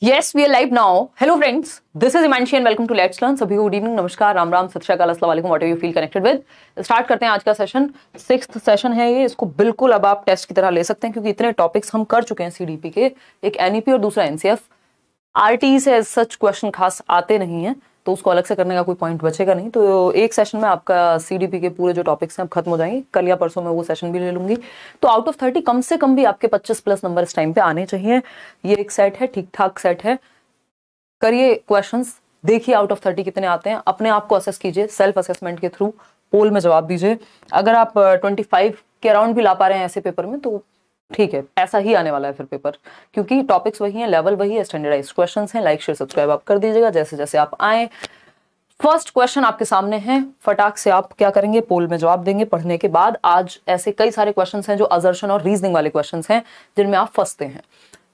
Yes, we are live now. Hello friends, this is Imanshi and welcome to Let's Learn. सभी को good evening, नमस्कार, राम राम, सत श्री अकाल, अस्सलाम वालेकुम, what you feel connected with. Start करते हैं आज का सेशन। 6th सेशन है ये, इसको बिल्कुल अब आप टेस्ट की तरह ले सकते हैं क्योंकि इतने टॉपिक्स हम कर चुके हैं सीडीपी के, एक एनईपी और दूसरा एनसीएफ। आरटी से सच क्वेश्चन खास आते नहीं है तो उसको अलग से करने का कोई पॉइंट बचेगा नहीं। तो एक सेशन में आपका सीडीपी के पूरे जो टॉपिक्स हैं अब खत्म हो जाएंगे। कल या परसों में वो सेशन भी ले लूंगी। तो आउट ऑफ 30 कम से कम भी आपके 25+ नंबर इस टाइम पे आने चाहिए। ये एक सेट है, ठीक ठाक सेट है। करिए क्वेश्चंस, देखिए आउट ऑफ 30 कितने आते हैं, अपने आप को असेस कीजिए सेल्फ असेसमेंट के थ्रू, पोल में जवाब दीजिए। अगर आप 25 के अराउंड भी ला पा रहे हैं ऐसे पेपर में तो ठीक है, ऐसा ही आने वाला है फिर पेपर, क्योंकि टॉपिक्स वही हैं, लेवल वही है, स्टैंडर्डाइज्ड क्वेश्चंस हैं। लाइक शेयर सब्सक्राइब आप कर दीजिएगा जैसे जैसे आप आए। फर्स्ट क्वेश्चन आपके सामने है, फटाक से आप क्या करेंगे, पोल में जवाब देंगे पढ़ने के बाद। आज ऐसे कई सारे क्वेश्चंस हैं जो असर्शन और रीजनिंग वाले क्वेश्चंस हैं जिनमें आप फंसते हैं,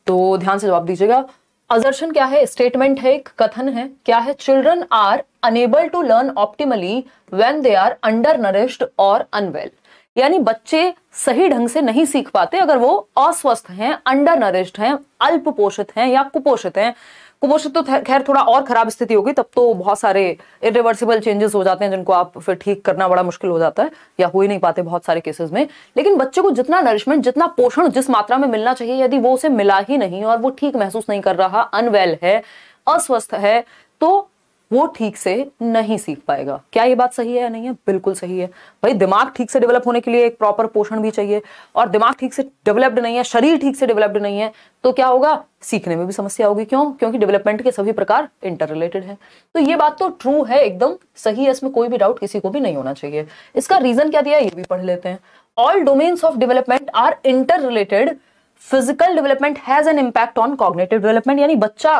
तो ध्यान से जवाब दीजिएगा। असर्शन क्या है? स्टेटमेंट है, एक कथन है। क्या है? Children are unable to learn optimally when they are undernourished और अनवेल। यानी बच्चे सही ढंग से नहीं सीख पाते अगर वो अस्वस्थ हैं, अंडर नरिश्ड हैं, अल्प पोषित हैं या कुपोषित हैं। कुपोषित तो खैर थोड़ा और खराब स्थिति होगी, तब तो बहुत सारे इरिवर्सिबल चेंजेस हो जाते हैं जिनको आप फिर ठीक करना बड़ा मुश्किल हो जाता है या हो ही नहीं पाते बहुत सारे केसेस में। लेकिन बच्चे को जितना नरिशमेंट, जितना पोषण जिस मात्रा में मिलना चाहिए, यदि वो उसे मिला ही नहीं और वो ठीक महसूस नहीं कर रहा, अनवेल है, अस्वस्थ है, तो वो ठीक से नहीं सीख पाएगा। क्या ये बात सही है या नहीं है? बिल्कुल सही है भाई। दिमाग ठीक से डेवलप होने के लिए एक प्रॉपर पोषण भी चाहिए, और दिमाग ठीक से डेवलप्ड नहीं है, शरीर ठीक से डेवलप्ड नहीं है, तो क्या होगा? सीखने में भी समस्या होगी। क्यों? क्योंकि डेवलपमेंट के सभी प्रकार इंटर रिलेटेड है। तो ये बात तो ट्रू है, एकदम सही है, इसमें कोई भी डाउट किसी को भी नहीं होना चाहिए। इसका रीजन क्या दिया ये भी पढ़ लेते हैं। All domains of development are interrelated. Physical development has an impact on cognitive development. यानी बच्चा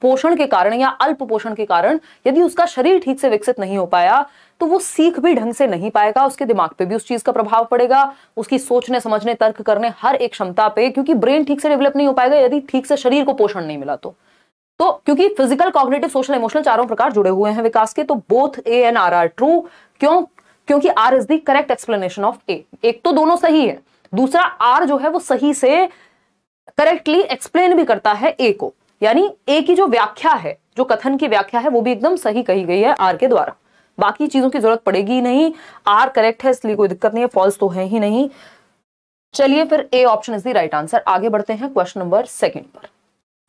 पोषण के कारण या अल्प पोषण के कारण यदि उसका शरीर ठीक से विकसित नहीं हो पाया तो वो सीख भी ढंग से नहीं पाएगा, उसके दिमाग पे भी उस चीज का प्रभाव पड़ेगा, उसकी सोचने समझने तर्क करने हर एक क्षमता पे, क्योंकि ब्रेन ठीक से डेवलप नहीं हो पाएगा यदि ठीक से शरीर को पोषण नहीं मिला तो क्योंकि फिजिकल, कॉग्निटिव, सोशल, इमोशनल चारों प्रकार जुड़े हुए हैं विकास के। तो both A and R R true. क्यों? क्योंकि R is the correct explanation of A. एक तो दोनों सही है, दूसरा आर जो है वो सही से करेक्टली एक्सप्लेन भी करता है ए को। यानी ए की जो व्याख्या है, जो कथन की व्याख्या है, वो भी एकदम सही कही गई है आर के द्वारा। बाकी चीजों की जरूरत पड़ेगी ही नहीं, आर करेक्ट है इसलिए कोई दिक्कत नहीं है, फॉल्स तो है ही नहीं। चलिए फिर A option is the right answer. आगे बढ़ते हैं क्वेश्चन नंबर 2 पर,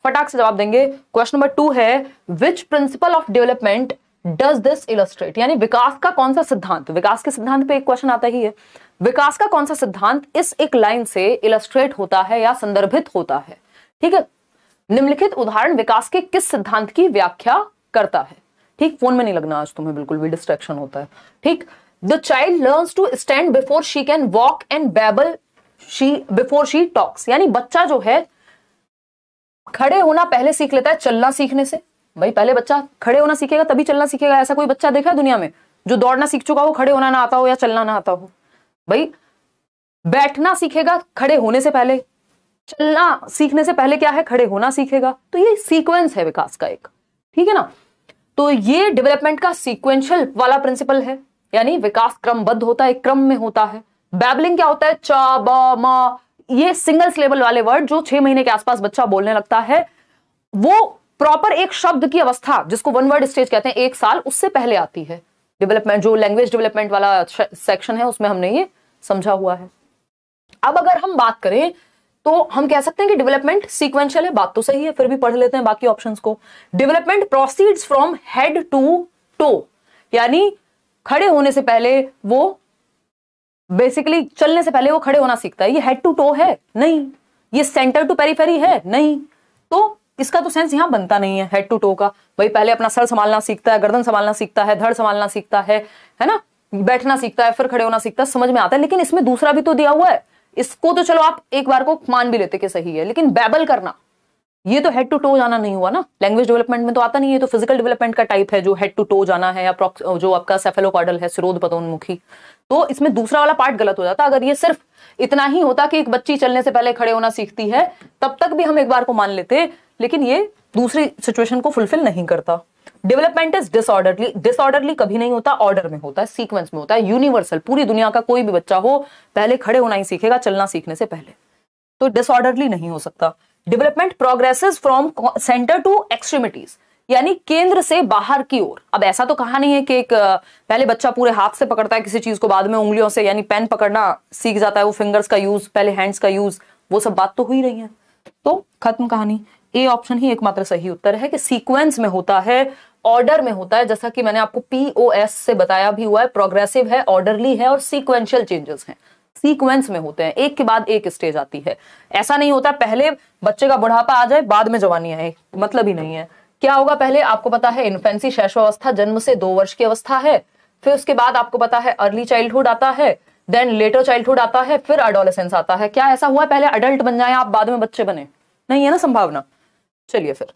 फटाक से जवाब देंगे। क्वेश्चन नंबर 2 है, which principle of development does this illustrate. यानी विकास का कौन सा सिद्धांत, विकास के सिद्धांत पे एक क्वेश्चन आता ही है, विकास का कौन सा सिद्धांत इस एक लाइन से इलस्ट्रेट होता है या संदर्भित होता है। ठीक है, निम्नलिखित उदाहरण विकास के किस सिद्धांत की व्याख्या करता है। ठीक, फोन में नहीं लगना आज तुम्हें, बिल्कुल भी डिस्ट्रैक्शन होता है। ठीक, the child learns to stand before she can walk and babble she before she talks. यानी बच्चा जो है खड़े होना पहले सीख लेता है चलना सीखने से। भाई पहले बच्चा खड़े होना सीखेगा तभी चलना सीखेगा। ऐसा कोई बच्चा देखा है दुनिया में जो दौड़ना सीख चुका हो, खड़े होना ना आता हो या चलना ना आता हो? भाई बैठना सीखेगा खड़े होने से पहले, चलना सीखने से पहले क्या है? खड़े होना सीखेगा। तो ये सीक्वेंस है विकास का एक, ठीक है ना। तो ये डेवलपमेंट का सीक्वेंशियल वाला प्रिंसिपल है, यानी विकास क्रमबद्ध होता है, क्रम में होता है। बैबलिंग क्या होता है? चा बा मा, ये सिंगल सिलेबल वाले वर्ड जो 6 महीने के आसपास बच्चा बोलने लगता है, वो प्रॉपर एक शब्द की अवस्था जिसको 1 वर्ड स्टेज कहते हैं, 1 साल उससे पहले आती है। डेवलपमेंट जो लैंग्वेज डेवलपमेंट वाला सेक्शन है उसमें हमने ये समझा हुआ है। अब अगर हम बात करें तो हम कह सकते हैं कि डेवलपमेंट सीक्वेंशियल है। बात तो सही है, फिर भी पढ़ लेते हैं बाकी ऑप्शंस को। Development proceeds from head to toe. यानी खड़े होने से पहले वो बेसिकली चलने से पहले वो खड़े होना सीखता है। ये हेड टू टो है? नहीं। ये सेंटर टू पेरिफेरी है? नहीं। तो इसका तो सेंस यहां बनता नहीं है हेड टू टो का। भाई पहले अपना सर संभालना सीखता है, गर्दन संभालना सीखता है, धड़ संभालना सीखता है ना, बैठना सीखता है, फिर खड़े होना सीखता है, समझ में आता है। लेकिन इसमें दूसरा भी तो दिया हुआ है, इसको तो चलो आप एक बार को मान भी लेते कि सही है, लेकिन बैबल करना ये तो हेड टू टो जाना नहीं हुआ ना। लैंग्वेज डेवलपमेंट में तो आता नहीं है, तो फिजिकल डेवलपमेंट का टाइप है जो हेड टू टो जाना है, या जो आपका सेफेलोकॉर्डल है, सिरोधपतोन्मुखी। तो इसमें दूसरा वाला पार्ट गलत हो जाता। अगर ये सिर्फ इतना ही होता कि एक बच्ची चलने से पहले खड़े होना सीखती है, तब तक भी हम एक बार को मान लेते, लेकिन ये दूसरी सिचुएशन को फुलफिल नहीं करता। Development is disorderly. डिसऑर्डरली कभी नहीं होता, ऑर्डर में होता है, सीक्वेंस में होता है, यूनिवर्सल। पूरी दुनिया का कोई भी बच्चा हो पहले खड़े होना ही सीखेगा चलना सीखने से पहले, तो डिसऑर्डरली नहीं हो सकता। Development progresses from centre to extremities, यानी केंद्र से बाहर की ओर। अब ऐसा तो कहा नहीं है कि एक पहले बच्चा पूरे हाथ से पकड़ता है किसी चीज को, बाद में उंगलियों से, यानी पेन पकड़ना सीख जाता है, वो फिंगर्स का यूज, पहले हैंड्स का यूज, वो सब बात तो हुई रही है। तो खत्म कहानी। ए ऑप्शन ही एकमात्र सही उत्तर है कि सीक्वेंस में होता है, ऑर्डर में होता है, जैसा कि मैंने आपको POS से बताया भी हुआ है, प्रोग्रेसिव है, ऑर्डरली है और सीक्वेंशियल चेंजेस हैं, सीक्वेंस में होते हैं, एक के बाद एक स्टेज आती है। ऐसा नहीं होता पहले बच्चे का बुढ़ापा आ जाए बाद में जवानी आए, मतलब ही नहीं है। क्या होगा, पहले आपको पता है इन्फेंसी, शैशवावस्था, जन्म से 2 वर्ष की अवस्था है, फिर उसके बाद आपको पता है अर्ली चाइल्डहुड आता है, देन लेटर चाइल्डहुड आता है, फिर एडोलेसेंस आता है। क्या ऐसा हुआ पहले अडल्ट बन जाए आप बाद में बच्चे बने? नहीं है ना संभावना। चलिए फिर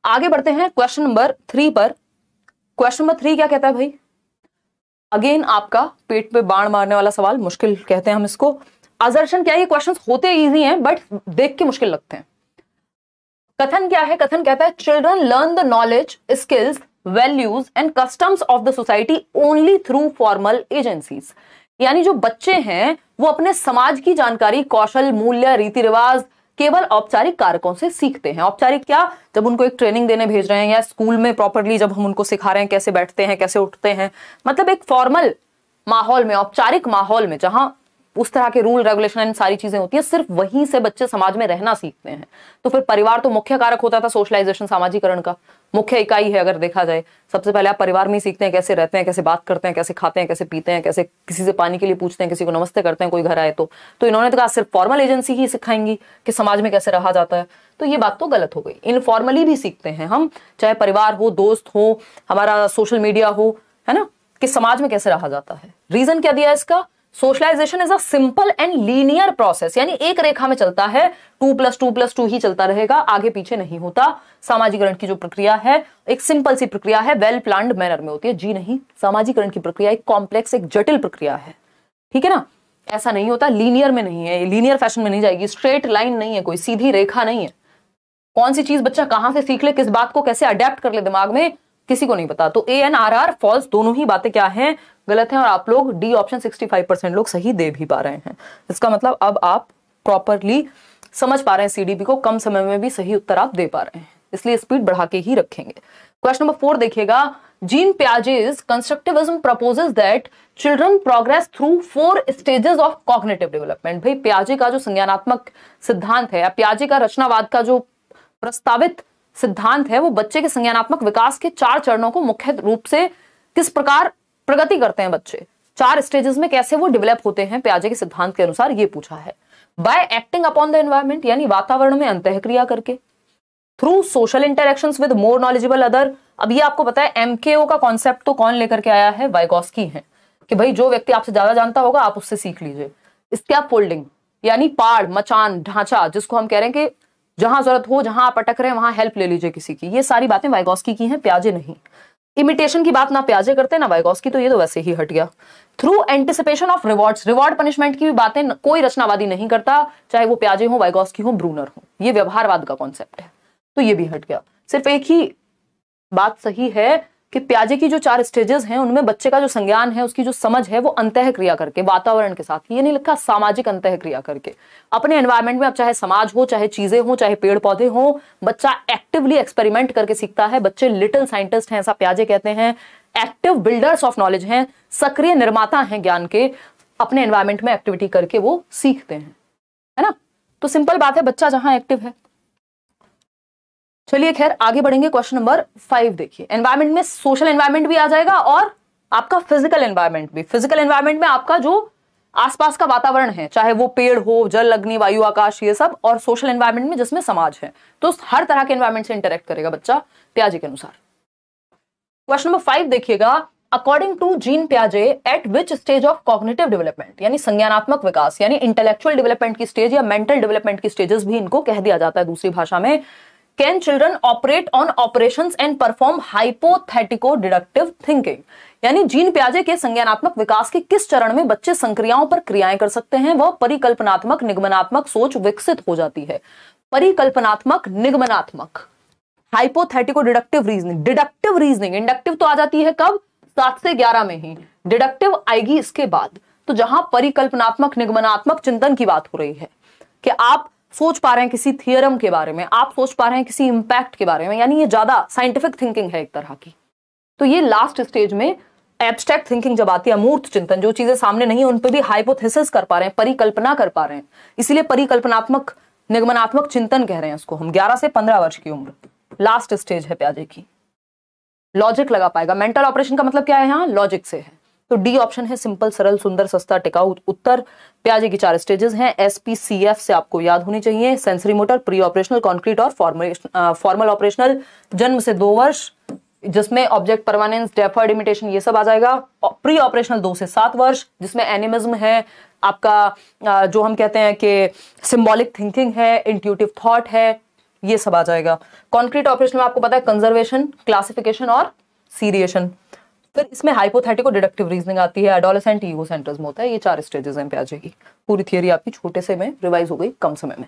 आगे बढ़ते हैं क्वेश्चन नंबर 3 पर। क्वेश्चन नंबर 3 क्या कहता है भाई? अगेन आपका पेट पे बाण मारने वाला सवाल, मुश्किल कहते हैं हम इसको। असर्शन क्या है, ये क्वेश्चंस होते इजी हैं बट देख के मुश्किल लगते हैं। कथन क्या है? कथन कहता है children learn the knowledge, skills, values and customs of the society only through formal agencies, यानी जो बच्चे हैं वो अपने समाज की जानकारी, कौशल, मूल्य, रीति रिवाज केवल औपचारिक कारकों से सीखते हैं। औपचारिक क्या? जब उनको एक ट्रेनिंग देने भेज रहे हैं या स्कूल में प्रॉपरली जब हम उनको सिखा रहे हैं कैसे बैठते हैं, कैसे उठते हैं, मतलब एक फॉर्मल माहौल में, औपचारिक माहौल में जहां उस तरह के रूल रेगुलेशन एंड सारी चीजें होती है, सिर्फ वहीं से बच्चे समाज में रहना सीखते हैं। तो फिर परिवार तो मुख्य कारक होता था सोशलाइजेशन, सामाजिकरण का मुख्य इकाई है। अगर देखा जाए सबसे पहले आप परिवार में ही सीखते हैं कैसे रहते हैं, कैसे बात करते हैं, कैसे खाते हैं, कैसे पीते हैं, कैसे किसी से पानी के लिए पूछते हैं, किसी को नमस्ते करते हैं कोई घर आए तो इन्होंने तो कहा सिर्फ फॉर्मल एजेंसी ही सिखाएंगी कि समाज में कैसे रहा जाता है। तो ये बात तो गलत हो गई। इनफॉर्मली भी सीखते हैं हम, चाहे परिवार हो, दोस्त हो, हमारा सोशल मीडिया हो, है ना, कि समाज में कैसे रहा जाता है। रीजन क्या दिया इसका? Socialisation is a simple and linear process, यानी एक रेखा में चलता है, 2+2+2 ही चलता रहेगा, आगे पीछे नहीं होता। सामाजिकरण की जो प्रक्रिया है एक सिंपल सी प्रक्रिया है, वेल प्लान्ड मैनर में होती है। जी नहीं, सामाजिकरण की प्रक्रिया एक कॉम्प्लेक्स, एक जटिल प्रक्रिया है, ठीक है ना। ऐसा नहीं होता, लीनियर में नहीं है, लीनियर फैशन में नहीं जाएगी, स्ट्रेट लाइन नहीं है, कोई सीधी रेखा नहीं है। कौन सी चीज बच्चा कहां से सीख ले, किस बात को कैसे अडेप्ट कर ले दिमाग में, किसी को नहीं पता। तो ANRR फॉल्स, दोनों ही बातें क्या हैं, गलत हैं। और आप लोग डी ऑप्शन 65% लोग सही दे भी पा रहे हैं। इसका मतलब अब आप प्रॉपरली समझ पा रहे हैं CDP को, कम समय में भी सही उत्तर आप दे पा रहे हैं, इसलिए स्पीड बढ़ा के ही रखेंगे। क्वेश्चन नंबर 4 देखिएगा। Jean Piaget's constructivism proposes that children progress through 4 stages of cognitive development। भाई पियाजे का जो संज्ञानात्मक सिद्धांत है या पियाजे का रचनावाद का जो प्रस्तावित सिद्धांत है, वो बच्चे के संज्ञानात्मक विकास के 4 चरणों को मुख्य रूप से किस प्रकार प्रगति करते हैं बच्चे, 4 स्टेजेस में कैसे वो डेवलप होते हैं पियाजे के सिद्धांत के अनुसार, ये पूछा है। Bye acting upon the environment, यानी वातावरण में अंतःक्रिया करके, through social interactions with more knowledgeable other. अब ये आपको पता है MKO का कॉन्सेप्ट तो कौन लेकर के आया है? वाइगोस्की है, कि भाई जो व्यक्ति आपसे ज्यादा जानता होगा आप उससे सीख लीजिए। स्कैप फोल्डिंग, यानी पाड़, मचान, ढांचा, जिसको हम कह रहे हैं कि जहां जरूरत हो, जहां आप अटक रहे हैं वहां हेल्प ले लीजिए किसी की, ये सारी बातें वाइगोस्की की हैं, पियाजे नहीं। इमिटेशन की बात ना पियाजे करते ना वाइगोस्की, तो ये तो वैसे ही हट गया। Through anticipation of rewards, reward punishment की भी बातें कोई रचनावादी नहीं करता, चाहे वो पियाजे हो, वाइगोस्की हो, ब्रूनर हो, ये व्यवहारवाद का कॉन्सेप्ट है, तो ये भी हट गया। सिर्फ एक ही बात सही है कि पियाजे की जो 4 स्टेजेस हैं उनमें बच्चे का जो संज्ञान है, उसकी जो समझ है, वो अंतःक्रिया करके, वातावरण के साथ, ये नहीं लिखा सामाजिक अंतःक्रिया करके, अपने एनवायरनमेंट में। अब चाहे समाज हो, चाहे चीजें हो, चाहे पेड़ पौधे हो, बच्चा एक्टिवली एक्सपेरिमेंट करके सीखता है। बच्चे लिटिल साइंटिस्ट हैं, ऐसा पियाजे कहते हैं, एक्टिव बिल्डर्स ऑफ नॉलेज हैं, सक्रिय निर्माता हैं ज्ञान के, अपने एनवायरनमेंट में एक्टिविटी करके वो सीखते हैं, है ना। तो सिंपल बात है, बच्चा जहां एक्टिव है। चलिए खैर आगे बढ़ेंगे। क्वेश्चन नंबर 5 देखिए। एनवायरनमेंट में सोशल एनवायरनमेंट भी आ जाएगा और आपका फिजिकल एनवायरनमेंट भी। फिजिकल एनवायरनमेंट में आपका जो आसपास का वातावरण है, चाहे वो पेड़ हो, जल, अग्नि, वायु, आकाश, ये सब, और सोशल एनवायरनमेंट में जिसमें समाज है, तो हर तरह के एनवायरनमेंट से इंटरेक्ट करेगा बच्चा पियाजे के अनुसार। क्वेश्चन नंबर 5 देखिएगा। अकॉर्डिंग टू जीन पियाजे at which stage of cognitive development, यानी संज्ञानात्मक विकास, यानी इंटेलेक्चुअल डेवलपमेंट की स्टेज या मेंटल डेवलपमेंट की स्टेजेस भी इनको कह दिया जाता है दूसरी भाषा में, can children operate on operations and perform hypothetico deductive thinking, यानी जीन पियाजे के संज्ञानात्मक विकास के किस चरण में बच्चे संक्रियाओं पर क्रियाएं कर सकते हैं, वह परिकल्पनात्मक निगमनात्मक सोच विकसित हो जाती है। परिकल्पनात्मक, निगमनात्मक, hypothetico deductive reasoning. Deductive reasoning, inductive तो आ जाती है कब? 7 से 11 में ही, डिडक्टिव आएगी इसके बाद। तो जहां परिकल्पनात्मक, निगमनात्मक चिंतन की बात हो रही है कि आप सोच पा रहे हैं किसी थियरम के बारे में, आप सोच पा रहे हैं किसी इंपैक्ट के बारे में, यानी ये ज्यादा साइंटिफिक थिंकिंग है एक तरह की। तो ये लास्ट स्टेज में एब्स्ट्रैक्ट थिंकिंग जब आती है, अमूर्त चिंतन, जो चीजें सामने नहीं है उन पर भी हाइपोथेसिस कर पा रहे हैं, परिकल्पना कर पा रहे हैं, इसीलिए परिकल्पनात्मक निगमनात्मक चिंतन कह रहे हैं इसको हम। 11 से 15 वर्ष की उम्र लास्ट स्टेज है प्याजे की। लॉजिक लगा पाएगा। मेंटल ऑपरेशन का मतलब क्या है यहाँ? लॉजिक से है। तो डी ऑप्शन है सिंपल, सरल, सुंदर, सस्ता, टिकाऊ उत्तर। प्याजे की 4 स्टेजेस हैं, SPCF से आपको याद होनी चाहिए। Sensory motor, pre operational, concrete और फॉर्मल ऑपरेशनल। जन्म से 2 वर्ष, जिसमें ऑब्जेक्ट परमानेंस, डेफर्ड इमिटेशन, ये सब आ जाएगा। प्री ऑपरेशनल 2 से 7 वर्ष, जिसमें एनिमिज्म है, आपका जो हम कहते हैं कि सिंबॉलिक थिंकिंग है, इंट्यूटिव थॉट है, ये सब आ जाएगा। कॉन्क्रीट ऑपरेशन में आपको पता है कंजर्वेशन, क्लासिफिकेशन और सीरिएशन। फिर इसमें हाइपोथेटिको डिडक्टिव रीजनिंग आती है, एडोलेसेंट ईगो सेंट्रिज्म होता है। ये 4 स्टेजेस हैं प्याजे की। पूरी थियरी आपकी छोटे से में रिवाइज हो गई कम समय में।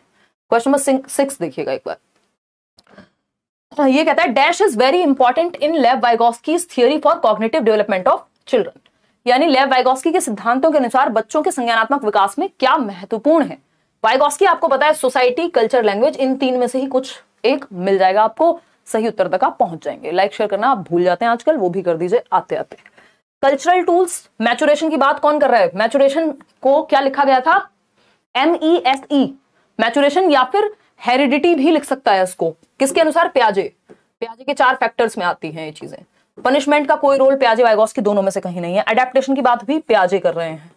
क्वेश्चन नंबर 6 देखिएगा एक बार। ये कहता है dash is very important in Lev Vygotsky's theory for cognitive development of children, यानी लेव वाइगोस्की के सिद्धांतों के अनुसार बच्चों के संज्ञानात्मक विकास में क्या महत्वपूर्ण है। वाइगोस्की आपको पता है सोसाइटी, कल्चर, लैंग्वेज, इन 3 में से ही कुछ एक मिल जाएगा आपको, सही उत्तर तक आप पहुंच जाएंगे। लाइक शेयर करना आप भूल जाते हैं आजकल, वो भी कर दीजिए आते आते। कल्चरल टूल्स, मैचुरेशन की बात कौन कर रहा है? मैचुरेशन को क्या लिखा गया था? MESE, मैचुरेशन, या फिर हेरिडिटी भी लिख सकता है इसको। किसके अनुसार? प्याजे। प्याजे के 4 फैक्टर्स में आती हैं ये चीजें। पनिशमेंट का कोई रोल प्याजे वाइगोस्की दोनों में से कहीं नहीं है। अडेप्टेशन की बात भी प्याजे कर रहे हैं।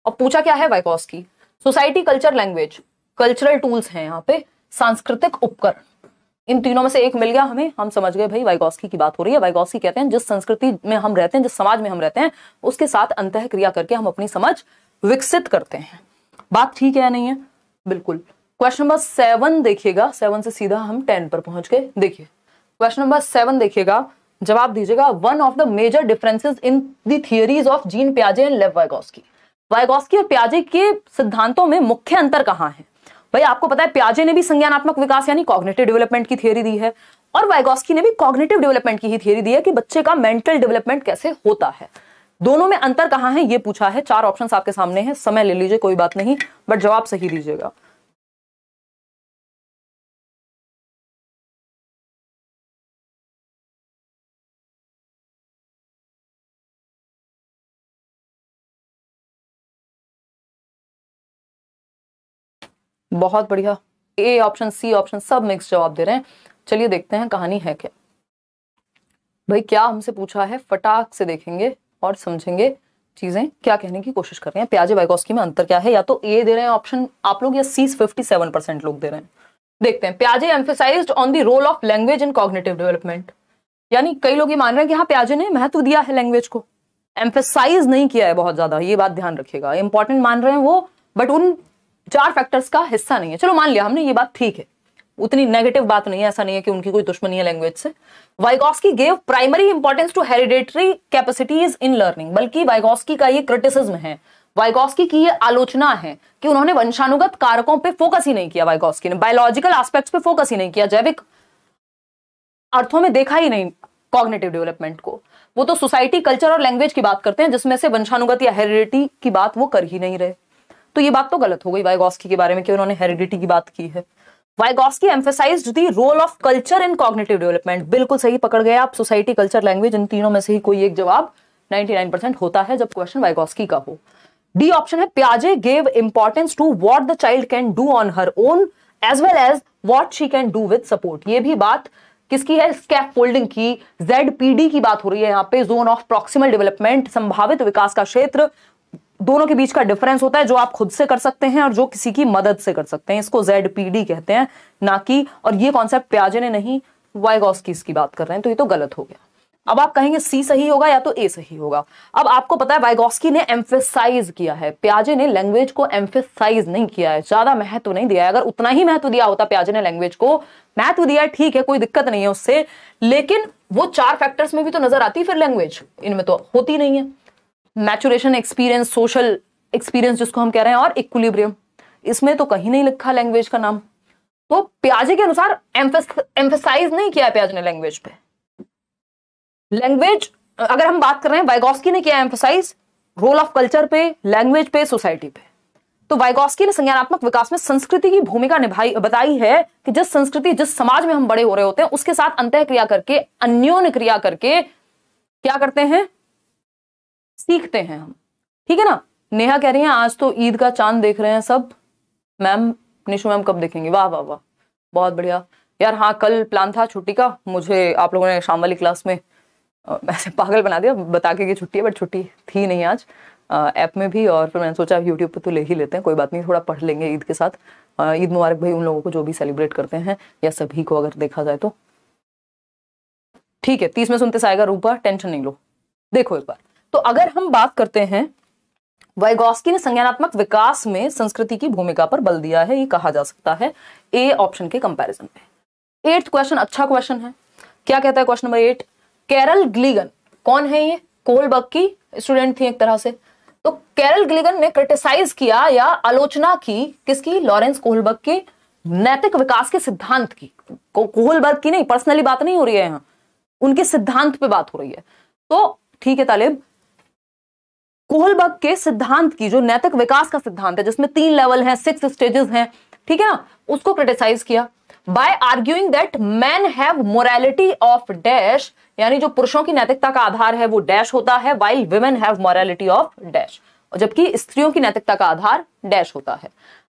और पूछा क्या है Vygotsky? Society, culture, language, cultural tools हैं यहाँ पे, सांस्कृतिक उपकरण, इन तीनों में से एक मिल गया हमें, हम समझ गए भाई वाइगोस्की की बात हो रही है। वाइगोस्की कहते हैं जिस संस्कृति में हम रहते हैं, जिस समाज में हम रहते हैं, उसके साथ अंतः क्रिया करके हम अपनी समझ विकसित करते हैं। बात ठीक है या नहीं है? बिल्कुल। क्वेश्चन नंबर 7 देखिएगा, 7 से सीधा हम 10 पर पहुंच गए। देखिए क्वेश्चन नंबर 7 देखिएगा, जवाब दीजिएगा। One of the major differences in the theories of Jean पियाजे एंड लेव वाइगोस्की, वाइगोस्की और पियाजे के सिद्धांतों में मुख्य अंतर कहां है? भाई आपको पता है पियाजे ने भी संज्ञानात्मक विकास यानी कॉग्निटिव डेवलपमेंट की थियरी दी है, और वाइगोस्की ने भी कॉग्निटिव डेवलपमेंट की ही थियरी दी है कि बच्चे का मेंटल डेवलपमेंट कैसे होता है। दोनों में अंतर कहां है ये पूछा है। 4 ऑप्शंस आपके सामने हैं, समय ले लीजिए कोई बात नहीं, बट जवाब सही दीजिएगा। बहुत बढ़िया, ए ऑप्शन, सी ऑप्शन, सब मिक्स जवाब दे रहे हैं। चलिए देखते हैं कहानी है क्या। भाई क्या हमसे पूछा है, फटाक से देखेंगे और समझेंगे चीजें क्या कहने की कोशिश कर रहे हैं। पियाजे वाइगोस्की में अंतर क्या है? या तो ए दे रहे हैं ऑप्शन आप लोग, या सी 57% लोग दे रहे हैं। देखते हैं। पियाजे emphasized on the role of language in cognitive development, यानी कई लोग ये मान रहे हैं कि हाँ पियाजे ने महत्व दिया है लैंग्वेज को, एम्फेसाइज नहीं किया है बहुत ज्यादा, ये बात ध्यान रखिएगा। इंपॉर्टेंट मान रहे हैं वो, बट उन 4 फैक्टर्स का हिस्सा नहीं है। चलो मान लिया हमने, ये बात ठीक है, उतनी नेगेटिव बात नहीं है, ऐसा नहीं है कि उनकी कोई दुश्मनी है लैंग्वेज से। Vygotsky gave primary importance to hereditary capacities in learning, बल्कि वाइगोस्की का ये क्रिटिसिज्म है, वाइगोस्की की ये आलोचना है कि उन्होंने वंशानुगत कारकों पे फोकस ही नहीं किया। वाइगोस्की ने बायोलॉजिकल एस्पेक्ट्स पे फोकस ही नहीं किया, जैविक अर्थों में देखा ही नहीं कॉग्निटिव डेवलपमेंट को। वो तो सोसाइटी, कल्चर और लैंग्वेज की बात करते हैं, जिसमें से वंशानुगत या हेरिडिटी की बात वो कर ही नहीं रहे। तो ये बात तो गलत हो गई वाइगोस्की के बारे में कि उन्होंने हेरिडिटी की बात की है। Vygotsky emphasised the role of culture in cognitive development, बिल्कुल सही पकड़ गए आप। सोसाइटी, कल्चर, लैंग्वेज, इन तीनों में से ही कोई एक जवाब 99% होता है जब क्वेश्चन वाइगोस्की का हो। डी ऑप्शन है पियाजे gave importance to what the child can do on her own as well as what she can do with support. ये भी बात किसकी है? स्कैफोल्डिंग की, ZPD की बात हो रही है यहाँ पे, जोन ऑफ प्रॉक्सिमल डेवलपमेंट, संभावित विकास का क्षेत्र। दोनों के बीच का डिफरेंस होता है जो आप खुद से कर सकते हैं और जो किसी की मदद से कर सकते हैं, इसको ZPD कहते हैं, ना कि, और ये कॉन्सेप्ट पियाजे ने नहीं, वाइगोस्की की बात कर रहे हैं, तो ये तो गलत हो गया। अब आप कहेंगे सी सही होगा या तो ए सही होगा। अब आपको पता है वाइगोस्की ने एम्फेसाइज किया है, पियाजे ने लैंग्वेज को एम्फेसाइज नहीं किया है, ज्यादा महत्व नहीं दिया है। अगर उतना ही महत्व दिया होता पियाजे ने लैंग्वेज को, महत्व दिया है ठीक है, कोई दिक्कत नहीं है उससे, लेकिन वो 4 फैक्टर्स में भी तो नजर आती है फिर लैंग्वेज, इनमें तो होती नहीं है। मैचुरेशन, एक्सपीरियंस, सोशल एक्सपीरियंस जिसको हम कह रहे हैं, और इक्विलिब्रियम, इसमें तो कहीं नहीं लिखा लैंग्वेज का नाम। तो पियाजे के अनुसार एम्फेसाइज नहीं किया है पियाजे ने लैंग्वेज पे। लैंग्वेज अगर हम बात कर रहे हैं, वाइगोस्की ने किया एम्फेसाइज रोल ऑफ कल्चर पे, लैंग्वेज पे, सोसाइटी पे। तो वाइगॉस्की ने संज्ञानात्मक विकास में संस्कृति की भूमिका निभाई बताई है कि जिस संस्कृति जिस समाज में हम बड़े हो रहे होते हैं उसके साथ अंतः क्रिया करके, अन्योन्य क्रिया करके क्या करते हैं, सीखते हैं हम। ठीक है ना। नेहा कह रही है आज तो ईद का चांद देख रहे हैं सब। मैम निशु मैम कब देखेंगे? वाह वाह वाह, बहुत बढ़िया यार। हाँ कल प्लान था छुट्टी का, मुझे आप लोगों ने शाम वाली क्लास में ऐसे पागल बना दिया बता के कि छुट्टी है, बट छुट्टी थी नहीं आज ऐप में भी। और फिर मैंने सोचा यूट्यूब पे तो ले ही लेते हैं, कोई बात नहीं, थोड़ा पढ़ लेंगे ईद के साथ। ईद मुबारक भाई उन लोगों को जो भी सेलिब्रेट करते हैं, या सभी को अगर देखा जाए तो। ठीक है 30 में सुनते आएगा रूपा, टेंशन नहीं लो। देखो एक बार, तो अगर हम बात करते हैं वाइगॉस्की ने संज्ञानात्मक विकास में संस्कृति की भूमिका पर बल दिया है, ये कहा जा सकता है ए ऑप्शन के कंपैरिजन में। 8th क्वेश्चन अच्छा क्वेश्चन है। क्या कहता है क्वेश्चन नंबर 8? कैरल ग्लीगन कौन है? ये कोहलबर्ग की स्टूडेंट थी एक तरह से। तो कैरल ग्लीगन ने क्रिटिसाइज किया या आलोचना की किसकी? लॉरेंस कोहलबर्ग के नैतिक विकास के सिद्धांत की। कोहलबर्ग की नहीं, पर्सनली बात नहीं हो रही है यहां, उनके सिद्धांत पे बात हो रही है। तो ठीक है तालिब, कोहलबर्ग के सिद्धांत की, जो नैतिक विकास का सिद्धांत है जिसमें 3 लेवल हैं, 6 स्टेजेस हैं, ठीक है ना, उसको क्रिटिसाइज किया by arguing that man have morality of dash, यानी जो पुरुषों की नैतिकता का आधार है वो डैश होता है, while women have morality of dash, और जबकि स्त्रियों की नैतिकता का आधार डैश होता है।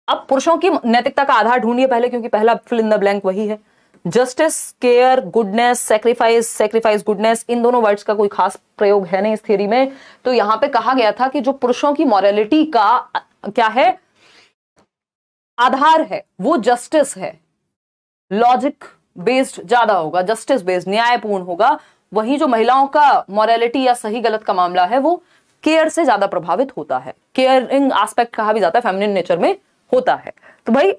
अब पुरुषों की नैतिकता का आधार ढूंढिए पहले, क्योंकि पहला फिल इन द ब्लैंक वही है। Justice, care, goodness, sacrifice, sacrifice goodness, इन दोनों वर्ड्स का कोई खास प्रयोग है नहीं इस थियरी में। तो यहां पे कहा गया था कि जो पुरुषों की मॉरलिटी का क्या है, आधार है, वो जस्टिस है, लॉजिक बेस्ड ज्यादा होगा, जस्टिस बेस्ड, न्यायपूर्ण होगा। वही जो महिलाओं का मॉरलिटी या सही गलत का मामला है वो केयर से ज्यादा प्रभावित होता है, केयरिंग एस्पेक्ट कहा भी जाता है, फेमिनिन नेचर में होता है। तो भाई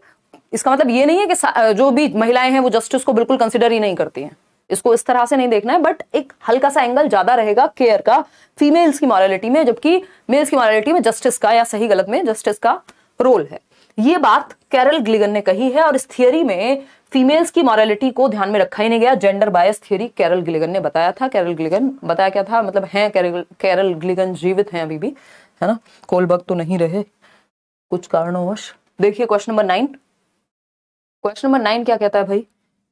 इसका मतलब ये नहीं है कि जो भी महिलाएं हैं वो जस्टिस को बिल्कुल कंसिडर ही नहीं करती हैं, इसको इस तरह से नहीं देखना है, बट एक हल्का सा एंगल ज्यादा रहेगा केयर का फीमेल्स की मॉरलिटी में, जबकि मेल्स की मॉरलिटी में जस्टिस का या सही गलत में जस्टिस का रोल है। ये बात कैरल ग्लीगन ने कही है, और इस थियरी में फीमेल्स की मॉरलिटी को ध्यान में रखा ही नहीं गया। जेंडर बायस थियरी कैरल ग्लीगन ने बताया था। कैरल ग्लीगन बताया क्या था, मतलब है कैरल ग्लीगन जीवित हैं अभी भी, है ना, कोहलबर्ग तो नहीं रहे कुछ कारणवश। देखिए क्वेश्चन नंबर 9, क्वेश्चन नंबर 9 क्या कहता है भाई?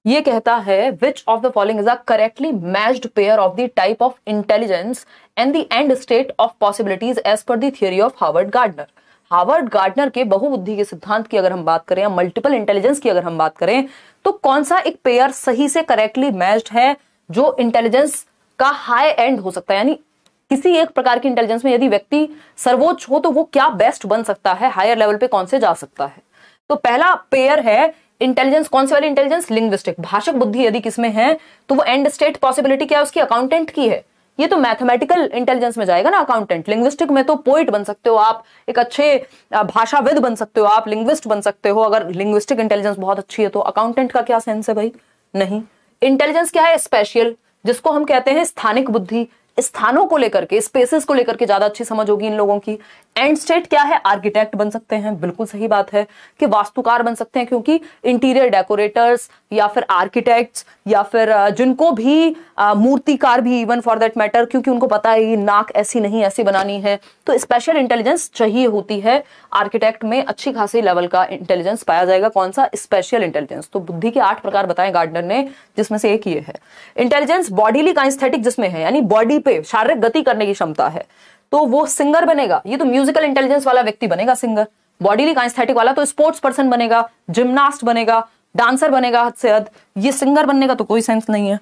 ये कहता है which of the following is a correctly matched pair of the type of intelligence and the end state of possibilities as per the theory of Howard Gardner. Howard Gardner के बहुबुद्धि के सिद्धांत की अगर हम बात करें या मल्टीपल इंटेलिजेंस की अगर हम बात करें, तो कौन सा एक पेयर सही से करेक्टली मैच्ड है जो इंटेलिजेंस का हाई एंड हो सकता है, यानी किसी एक प्रकार की इंटेलिजेंस में यदि व्यक्ति सर्वोच्च हो तो वो क्या बेस्ट बन सकता है, हायर लेवल पे कौन से जा सकता है। तो पहला पेयर है इंटेलिजेंस, कौन सी वाली इंटेलिजेंस? लिंग्विस्टिक, भाषक बुद्धि यदि किसमें है तो वो एंड स्टेट पॉसिबिलिटी क्या है उसकी? अकाउंटेंट की है। ये तो मैथमेटिकल इंटेलिजेंस में जाएगा ना अकाउंटेंट। लिंग्विस्टिक में तो पोइट बन सकते हो आप, एक अच्छे भाषाविद बन सकते हो आप, लिंग्विस्ट बन सकते हो अगर लिंग्विस्टिक इंटेलिजेंस बहुत अच्छी है तो। अकाउंटेंट का क्या सेंस है भाई? नहीं। इंटेलिजेंस क्या है? स्पेशियल, जिसको हम कहते हैं स्थानिक बुद्धि, स्थानों को लेकर के, स्पेसेस को लेकर के ज्यादा अच्छी समझ होगी इन लोगों की। एंड स्टेट क्या है? आर्किटेक्ट बन सकते हैं, बिल्कुल सही बात है कि वास्तुकार बन सकते हैं, क्योंकि इंटीरियर डेकोरेटर्स या फिर आर्किटेक्ट्स या फिर जिनको भी मूर्तिकार भी इवन फॉर दैट मैटर, क्योंकि उनको पता है ये नाक ऐसी नहीं ऐसी बनानी है, तो स्पेशल इंटेलिजेंस चाहिए होती है। आर्किटेक्ट में अच्छी खासी लेवल का इंटेलिजेंस पाया जाएगा। कौन सा? Special intelligence. तो बुद्धि के 8 प्रकार बताए गार्डनर ने, जिसमें से एक ये है। इंटेलिजेंस बॉडीली काइनेस्थेटिक जिसमें है, यानी बॉडी पे शारीरिक गति करने की क्षमता है, तो वो सिंगर बनेगा। ये तो म्यूजिकल इंटेलिजेंस वाला व्यक्ति बनेगा सिंगर। बॉडीली काइनेस्थेटिक वाला तो स्पोर्ट्स पर्सन बनेगा, जिम्नास्ट बनेगा, डांसर बनेगा हद से हद। ये सिंगर बनने का तो कोई सेंस नहीं है।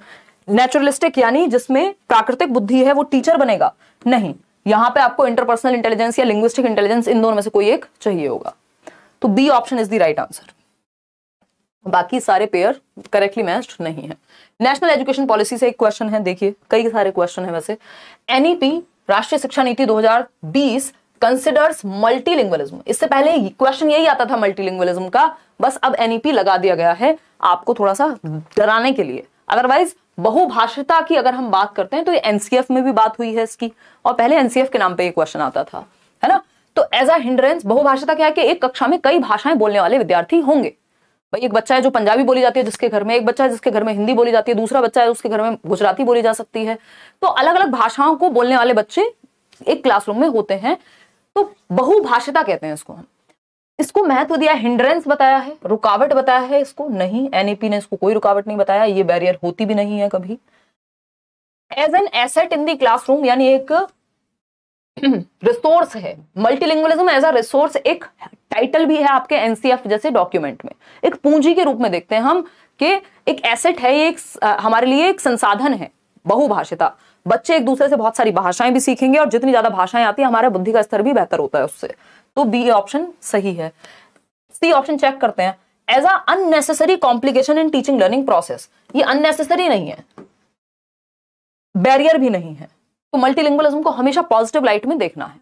नेचुरलिस्टिक यानी जिसमें प्राकृतिक बुद्धि है वो टीचर बनेगा, नहीं। यहां पे आपको इंटरपर्सनल इंटेलिजेंस या लिंग्विस्टिक इंटेलिजेंस, इन दोनों में से कोई एक चाहिए होगा। तो B option is the right answer. बाकी सारे पेयर करेक्टली मैच्ड नहीं है। नेशनल एजुकेशन पॉलिसी से एक क्वेश्चन है, देखिए कई सारे क्वेश्चन है वैसे। एनईपी राष्ट्रीय शिक्षा नीति 2020 कंसिडर्स मल्टीलिंगुअलिज्म। इससे पहले क्वेश्चन यही आता था मल्टीलिंगुअलिज्म का, बस अब एनईपी लगा दिया गया है आपको थोड़ा सा डराने के लिए। अदरवाइज बहुभाषिता की अगर हम बात करते हैं तो ये एनसीएफ में भी बात हुई है इसकी, और पहले एनसीएफ के नाम पे ये क्वेश्चन आता था, है ना। तो एज अ हिंड्रेंस, बहुभाषिता क्या है कि एक कक्षा में कई भाषाएं बोलने वाले विद्यार्थी होंगे। भाई एक बच्चा है जो पंजाबी बोली जाती है जिसके घर में, एक बच्चा है जिसके घर में हिंदी बोली जाती है, दूसरा बच्चा है उसके घर में गुजराती बोली जा सकती है। तो अलग अलग भाषाओं को बोलने वाले बच्चे एक क्लासरूम में होते हैं, तो बहुभाषिता कहते हैं इसको हम। इसको महत्व दिया, हिंड्रेंस बताया है, रुकावट बताया है इसको नहीं, एनईपी ने इसको कोई रुकावट नहीं बताया, ये बैरियर होती भी नहीं है कभी। As an asset in the classroom, यानी एक रिसोर्स है, मल्टीलिंगुअलिज्म एज अ रिसोर्स एक टाइटल भी है आपके एनसीएफ जैसे डॉक्यूमेंट में, एक पूंजी के रूप में देखते हैं हम कि एक एसेट है, ये एक हमारे लिए एक संसाधन है, बहुभाषिता। बच्चे एक दूसरे से बहुत सारी भाषाएं भी सीखेंगे और जितनी ज्यादा भाषाएं आती है हमारा बुद्धि का स्तर भी बेहतर होता है उससे, तो बी ऑप्शन सही है। सी ऑप्शन चेक करते हैं, as a unnecessary complication in teaching learning process, ये अननेसेसरी नहीं है, बैरियर भी नहीं है, तो मल्टीलिंगुअलिज्म को हमेशा पॉजिटिव लाइट में देखना है।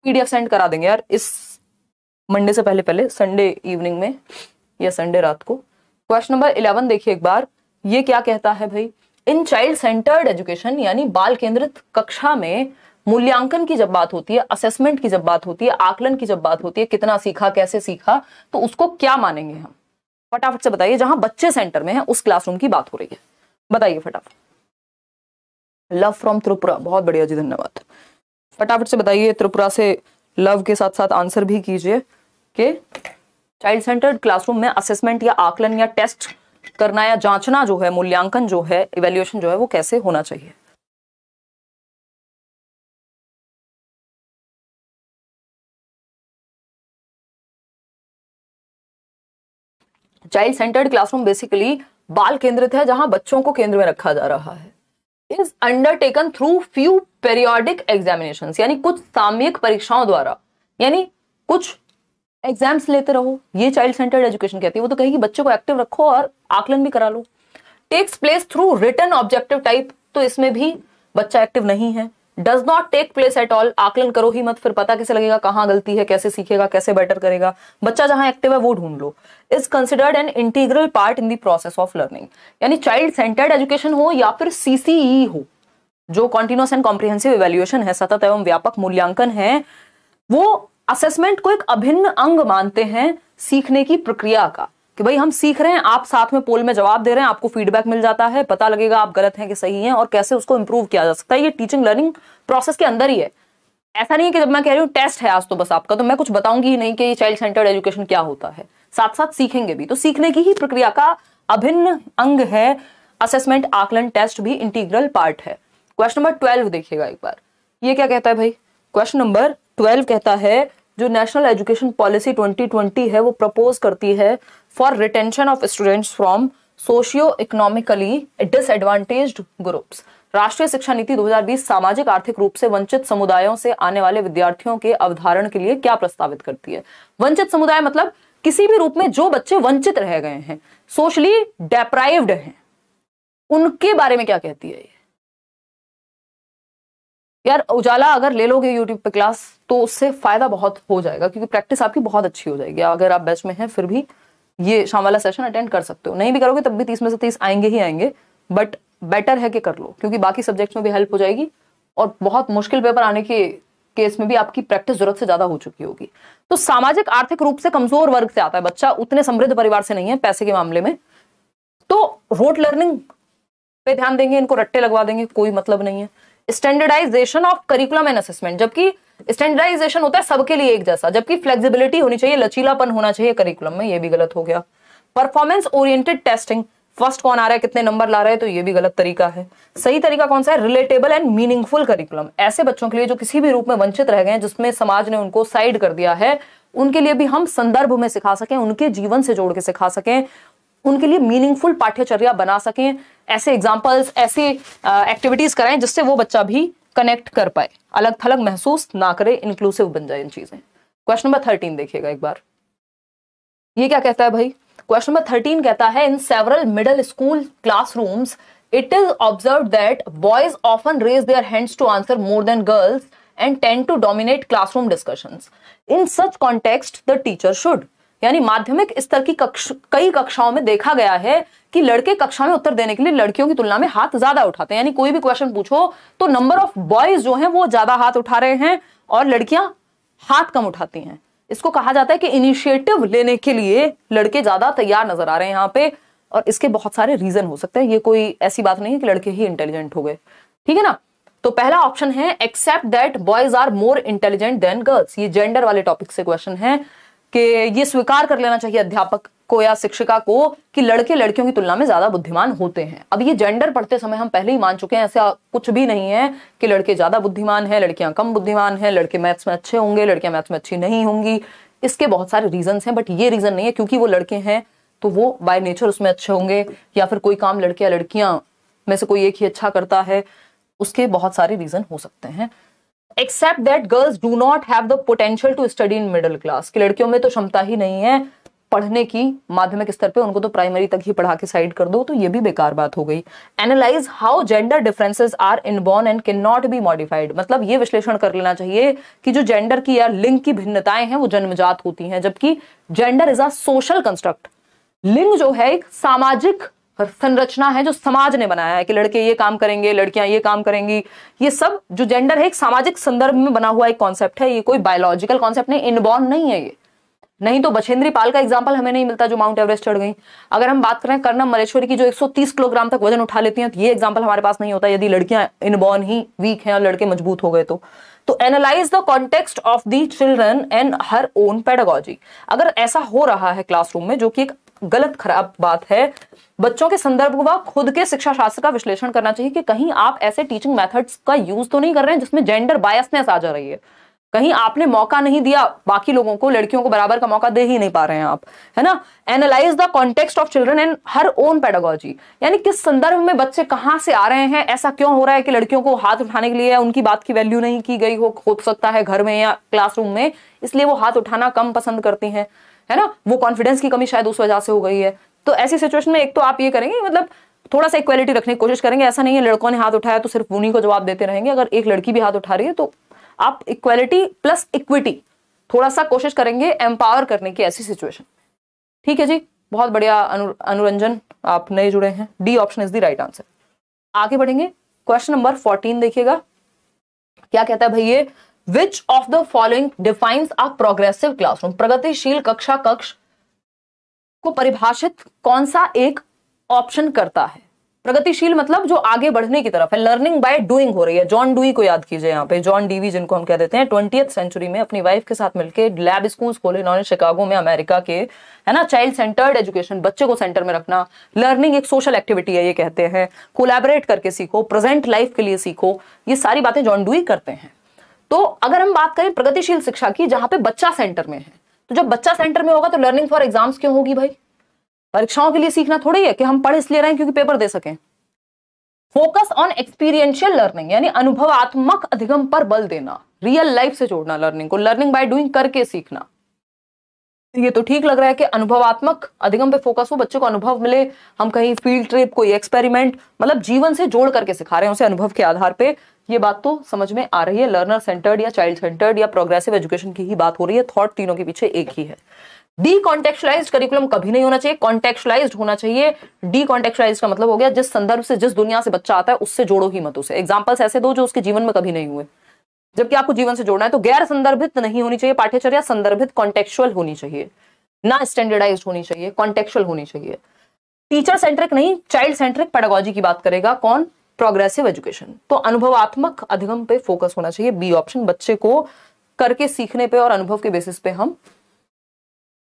पीडीएफ सेंड करा देंगे यार इस मंडे से पहले पहले, संडे इवनिंग में या संडे रात को। क्वेश्चन नंबर 11 देखिए एक बार, ये क्या कहता है भाई, इन चाइल्ड सेंटर्ड एजुकेशन यानी बाल केंद्रित कक्षा में मूल्यांकन की जब बात होती है, असेसमेंट की जब बात होती है, आकलन की जब बात होती है, कितना सीखा कैसे सीखा, तो उसको क्या मानेंगे हम? फटाफट से बताइए, जहां बच्चे सेंटर में है उस क्लासरूम की बात हो रही है, बताइए फटाफट। लव फ्रॉम त्रिपुरा, बहुत बढ़िया जी, धन्यवाद। फटाफट से बताइए, त्रिपुरा से लव के साथ साथ आंसर भी कीजिए कि चाइल्ड सेंटर्ड क्लासरूम में असेसमेंट या आकलन या टेस्ट करना या जांचना जो है, मूल्यांकन जो है, इवैल्यूएशन जो है, वो कैसे होना चाहिए? चाइल्ड सेंटर्ड क्लासरूम बेसिकली बाल केंद्रित है, जहां बच्चों को केंद्र में रखा जा रहा है। Is undertaken through few periodic examinations, यानी कुछ सामयिक परीक्षाओं द्वारा, यानी कुछ एग्जाम्स लेते रहो, ये चाइल्ड सेंटर्ड एजुकेशन कहती है। वो तो कहेगी बच्चे को एक्टिव रखो और आकलन भी करा लो। Takes place through written objective type, तो इसमें भी बच्चा एक्टिव नहीं है। Does not take place at all, आकलन करो ही मत, फिर पता कैसे लगेगा कहां गलती है, कैसे सीखेगा, कैसे बेटर करेगा। बच्चा जहां एक्टिव है वो ढूंढ लो। Is considered an integral part in the process of learning, यानी चाइल्ड सेंटर्ड एजुकेशन हो या फिर सीसीई हो, जो कॉन्टिन्यूअस एंड कॉम्प्रिहेंसिव इवैल्यूएशन है, सतत एवं व्यापक मूल्यांकन है, वो असेसमेंट को एक अभिन्न अंग मानते हैं सीखने की प्रक्रिया का, कि भाई हम सीख रहे हैं, आप साथ में पोल में जवाब दे रहे हैं, आपको फीडबैक मिल जाता है, पता लगेगा आप गलत हैं कि सही हैं और कैसे उसको इंप्रूव किया जा सकता है। ये टीचिंग लर्निंग प्रोसेस के अंदर ही है। ऐसा नहीं है कि जब मैं कह रही हूँ टेस्ट है आज तो बस आपका, तो मैं कुछ बताऊंगी ही नहीं कि ये चाइल्ड सेंटर्ड एजुकेशन क्या होता है, साथ साथ सीखेंगे भी। तो सीखने की ही प्रक्रिया का अभिन्न अंग है असेसमेंट, आकलन, टेस्ट भी इंटीग्रल पार्ट है। क्वेश्चन नंबर 12 देखिएगा एक बार, ये क्या कहता है भाई? क्वेश्चन नंबर 12 कहता है, जो नेशनल एजुकेशन पॉलिसी 2020 है वो प्रपोज करती है for retention of students from socio economically disadvantaged groups. राष्ट्रीय शिक्षा नीति 2020 सामाजिक आर्थिक रूप से वंचित समुदायों से आने वाले विद्यार्थियों के अवधारण के लिए क्या प्रस्तावित करती है? वंचित समुदाय मतलब किसी भी रूप में जो बच्चे वंचित रह गए हैं, सोशली डेप्राइव्ड हैं, उनके बारे में क्या कहती है ये? यार उजाला अगर ले लोगे यूट्यूब पे क्लास तो उससे फायदा बहुत हो जाएगा, क्योंकि प्रैक्टिस आपकी बहुत अच्छी हो जाएगी। अगर आप बैच में हैं फिर भी ये शाम वाला सेशन अटेंड कर सकते हो, नहीं भी करोगे तब भी 30 में से 30 आएंगे ही आएंगे, बट बेटर है कि कर लो, क्योंकि बाकी सब्जेक्ट्स में भी हेल्प हो जाएगी और बहुत मुश्किल पेपर आने के केस में भी आपकी प्रैक्टिस जरूरत से ज्यादा हो चुकी होगी। तो सामाजिक आर्थिक रूप से कमजोर वर्ग से आता है बच्चा, उतने समृद्ध परिवार से नहीं है पैसे के मामले में, तो रोट लर्निंग पे ध्यान देंगे, इनको रट्टे लगवा देंगे, कोई मतलब नहीं है। Standardisation of curriculum and assessment, जबकि स्टैंडर्डाइजेशन होता है सबके लिए एक जैसा, जबकि फ्लेक्सिबिलिटी होनी चाहिए, लचीलापन होना चाहिए करिकुलम में, ये भी गलत हो गया। परफॉर्मेंस ओरिएंटेड टेस्टिंग, फर्स्ट कौन आ रहा है, कितने नंबर ला रहे हैं, तो ये भी गलत तरीका है। सही तरीका कौन सा है? रिलेटेबल एंड मीनिंगफुल करिकुलम, ऐसे बच्चों के लिए जो किसी भी रूप में वंचित रह गए हैं, जिसमें समाज ने उनको साइड कर दिया है, उनके लिए भी हम संदर्भ में सिखा सकें, उनके जीवन से जोड़ के सिखा सकें, उनके लिए मीनिंगफुल पाठ्यचर्या बना सकें, ऐसे एग्जाम्पल्स, ऐसे एक्टिविटीज कराएं जिससे वो बच्चा भी कनेक्ट कर पाए, अलग थलग महसूस ना करे, इंक्लूसिव बन जाए इन चीजें। क्वेश्चन नंबर 13 देखिएगा एक बार, ये क्या कहता है भाई? क्वेश्चन नंबर 13 कहता है, in several middle school classrooms it is observed that boys often raise their hands to answer more than girls and tend to dominate classroom discussions. In such context the teacher should, यानी माध्यमिक स्तर की कई कक्षाओं में देखा गया है कि लड़के कक्षा में उत्तर देने के लिए लड़कियों की तुलना में हाथ ज्यादा उठाते हैं, यानी कोई भी क्वेश्चन पूछो तो नंबर ऑफ बॉयज जो हैं वो ज्यादा हाथ उठा रहे हैं और लड़कियां हाथ कम उठाती हैं। इसको कहा जाता है कि इनिशिएटिव लेने के लिए लड़के ज्यादा तैयार नजर आ रहे हैं यहाँ पे, और इसके बहुत सारे रीजन हो सकते हैं, ये कोई ऐसी बात नहीं है कि लड़के ही इंटेलिजेंट हो गए, ठीक है ना। तो पहला ऑप्शन है accept that boys are more intelligent than girls, ये जेंडर वाले टॉपिक से क्वेश्चन है कि ये स्वीकार कर लेना चाहिए अध्यापक को या शिक्षिका को कि लड़के लड़कियों की तुलना में ज्यादा बुद्धिमान होते हैं। अब ये जेंडर पढ़ते समय हम पहले ही मान चुके हैं, ऐसा कुछ भी नहीं है कि लड़के ज्यादा बुद्धिमान हैं, लड़कियां कम बुद्धिमान हैं, लड़के मैथ्स में अच्छे होंगे, लड़कियां मैथ्स में अच्छी नहीं होंगी। इसके बहुत सारे रीजंस हैं, बट ये रीजन नहीं है क्योंकि वो लड़के हैं तो वो बाय नेचर उसमें अच्छे होंगे, या फिर कोई काम लड़के या लड़कियां में से कोई एक ही अच्छा करता है। उसके बहुत सारे रीजन हो सकते हैं। Accept that girls do not have the potential to study in middle class, कि लड़कियों में तो क्षमता ही नहीं है पढ़ने की माध्यमिक स्तर पे, उनको तो प्राइमरी तक ही पढ़ा के साइड कर दो, तो ये भी बेकार बात हो गई। Analyse how gender differences are inborn and can not be modified, मतलब ये विश्लेषण कर लेना चाहिए कि जो जेंडर की या लिंग की भिन्नताएं हैं वो जन्मजात होती हैं, जबकि gender is a social construct. लिंग जो है एक सामाजिक संरचना है जो समाज ने बनाया है कि लड़के ये काम करेंगे, लड़कियां ये काम करेंगी। ये सब जो जेंडर है एक सामाजिक संदर्भ में बना हुआ एक कॉन्सेप्ट है, ये कोई बायोलॉजिकल कॉन्सेप्ट नहीं, इनबॉर्न नहीं है ये। नहीं तो बछेंद्री पाल का एग्जाम्पल हमें नहीं मिलता जो माउंट एवरेस्ट चढ़ गई। अगर हम बात करें कर्णम मलेश्वरी की जो 130 किलोग्राम तक वजन उठा लेती हैं, तो ये एग्जाम्पल हमारे पास नहीं होता यदि लड़कियां इनबॉर्न ही वीक हैं और लड़के मजबूत हो गए तो analyse the context of the children and her own pedagogy. अगर ऐसा हो रहा है क्लासरूम में, जो कि एक गलत खराब बात है, बच्चों के संदर्भ व खुद के शिक्षा शास्त्र का विश्लेषण करना चाहिए कि कहीं आप ऐसे टीचिंग मेथड्स का यूज तो नहीं कर रहे हैं जिसमें जेंडर बायसनेस आ जा रही है। कहीं आपने मौका नहीं दिया बाकी लोगों को, लड़कियों को बराबर का मौका दे ही नहीं पा रहे हैं आप, है ना। Analyse the context of children and her own pedagogy, यानी किस संदर्भ में बच्चे कहां से आ रहे हैं। ऐसा क्यों हो रहा है कि लड़कियों को हाथ उठाने के लिए उनकी बात की वैल्यू नहीं की गई हो सकता है घर में या क्लासरूम में, इसलिए वो हाथ उठाना कम पसंद करती हैं, है ना। वो कॉन्फिडेंस की कमी शायद उस वजह से हो गई है। तो ऐसी सिचुएशन में एक तो आप ये करेंगे, मतलब थोड़ा सा इक्वालिटी रखने की कोशिश करेंगे। ऐसा नहीं है लड़कों ने हाथ उठाया तो सिर्फ उन्हीं को जवाब देते रहेंगे। अगर एक लड़की भी हाथ उठा रही है तो आप इक्वालिटी प्लस इक्विटी थोड़ा सा कोशिश करेंगे एम्पावर करने की ऐसी सिचुएशन। ठीक है जी, बहुत बढ़िया अनुरंजन, आप नए जुड़े हैं। D option is the right answer. आगे बढ़ेंगे, क्वेश्चन नंबर 14 देखिएगा क्या कहता है भाई ये। विच of the following defines a progressive classroom, प्रगतिशील कक्षा कक्ष को परिभाषित कौन सा एक ऑप्शन करता है। प्रगतिशील मतलब जो आगे बढ़ने की तरफ है, लर्निंग बाय डूइंग हो रही है। जॉन डुई को याद कीजिए यहाँ पे, जॉन डीवी जिनको हम कह देते हैं, 20th सेंचुरी में अपनी वाइफ के साथ मिलकर लैब स्कूल्स खोले इन्होंने शिकागो में, अमेरिका के, है ना। चाइल्ड सेंटर्ड एजुकेशन, बच्चे को सेंटर में रखना। लर्निंग एक सोशल एक्टिविटी है ये कहते हैं, कोलैबोरेट करके सीखो, प्रेजेंट लाइफ के लिए सीखो, ये सारी बातें जॉन डुई करते हैं। तो अगर हम बात करें प्रगतिशील शिक्षा की जहां पे बच्चा सेंटर में है, तो जब बच्चा सेंटर में होगा तो लर्निंग फॉर एग्जाम्स क्यों होगी भाई। परीक्षाओं के लिए सीखना थोड़ी है कि हम पढ़ इसलिए रहे हैं क्योंकि पेपर दे सकें। फोकस ऑन एक्सपीरियंशियल लर्निंग, यानी अनुभवात्मक अधिगम पर बल देना, रियल लाइफ से जोड़ना लर्निंग को, लर्निंग बाय डूइंग करके सीखना। ये तो ठीक लग रहा है कि अनुभवात्मक अधिगम पे फोकस हो, बच्चे को अनुभव मिले, हम कहीं फील्ड ट्रिप, कोई एक्सपेरिमेंट, मतलब जीवन से जोड़ करके सिखा रहे हैं उसे अनुभव के आधार पे। ये बात तो समझ में आ रही है। लर्नर सेंटर्ड या चाइल्ड सेंटर्ड या प्रोग्रेसिव एजुकेशन की ही बात हो रही है। थॉट तीनों के पीछे एक ही है। डी कॉन्टेक्चुअलाइज्ड करिकुलम कभी नहीं होना चाहिए, कॉन्टेक्चुअलाइज्ड होना चाहिए। डी कॉन्टेक्चुअलाइज्ड का मतलब हो गया जिस संदर्भ से, जिस दुनिया से बच्चा आता है उससे जोड़ो ही मत उसे। एग्जांपल्स ऐसे दो जो उसके जीवन में कभी नहीं हुए, जबकि आपको जीवन से जोड़ना है। तो गैर संदर्भित नहीं होनी चाहिए पाठ्यचर्या, संदर्भित कॉन्टेक्चुअल होनी चाहिए, ना स्टैंडर्डाइज्ड होनी चाहिए, कॉन्टेक्चुअल होनी चाहिए। टीचर सेंट्रिक नहीं, चाइल्ड सेंट्रिक पेडागॉजी की बात करेगा कौन, प्रोग्रेसिव एजुकेशन। तो अनुभवात्मक अधिगम पे फोकस होना चाहिए, बी ऑप्शन। बच्चे को करके सीखने पे और अनुभव के बेसिस पे हम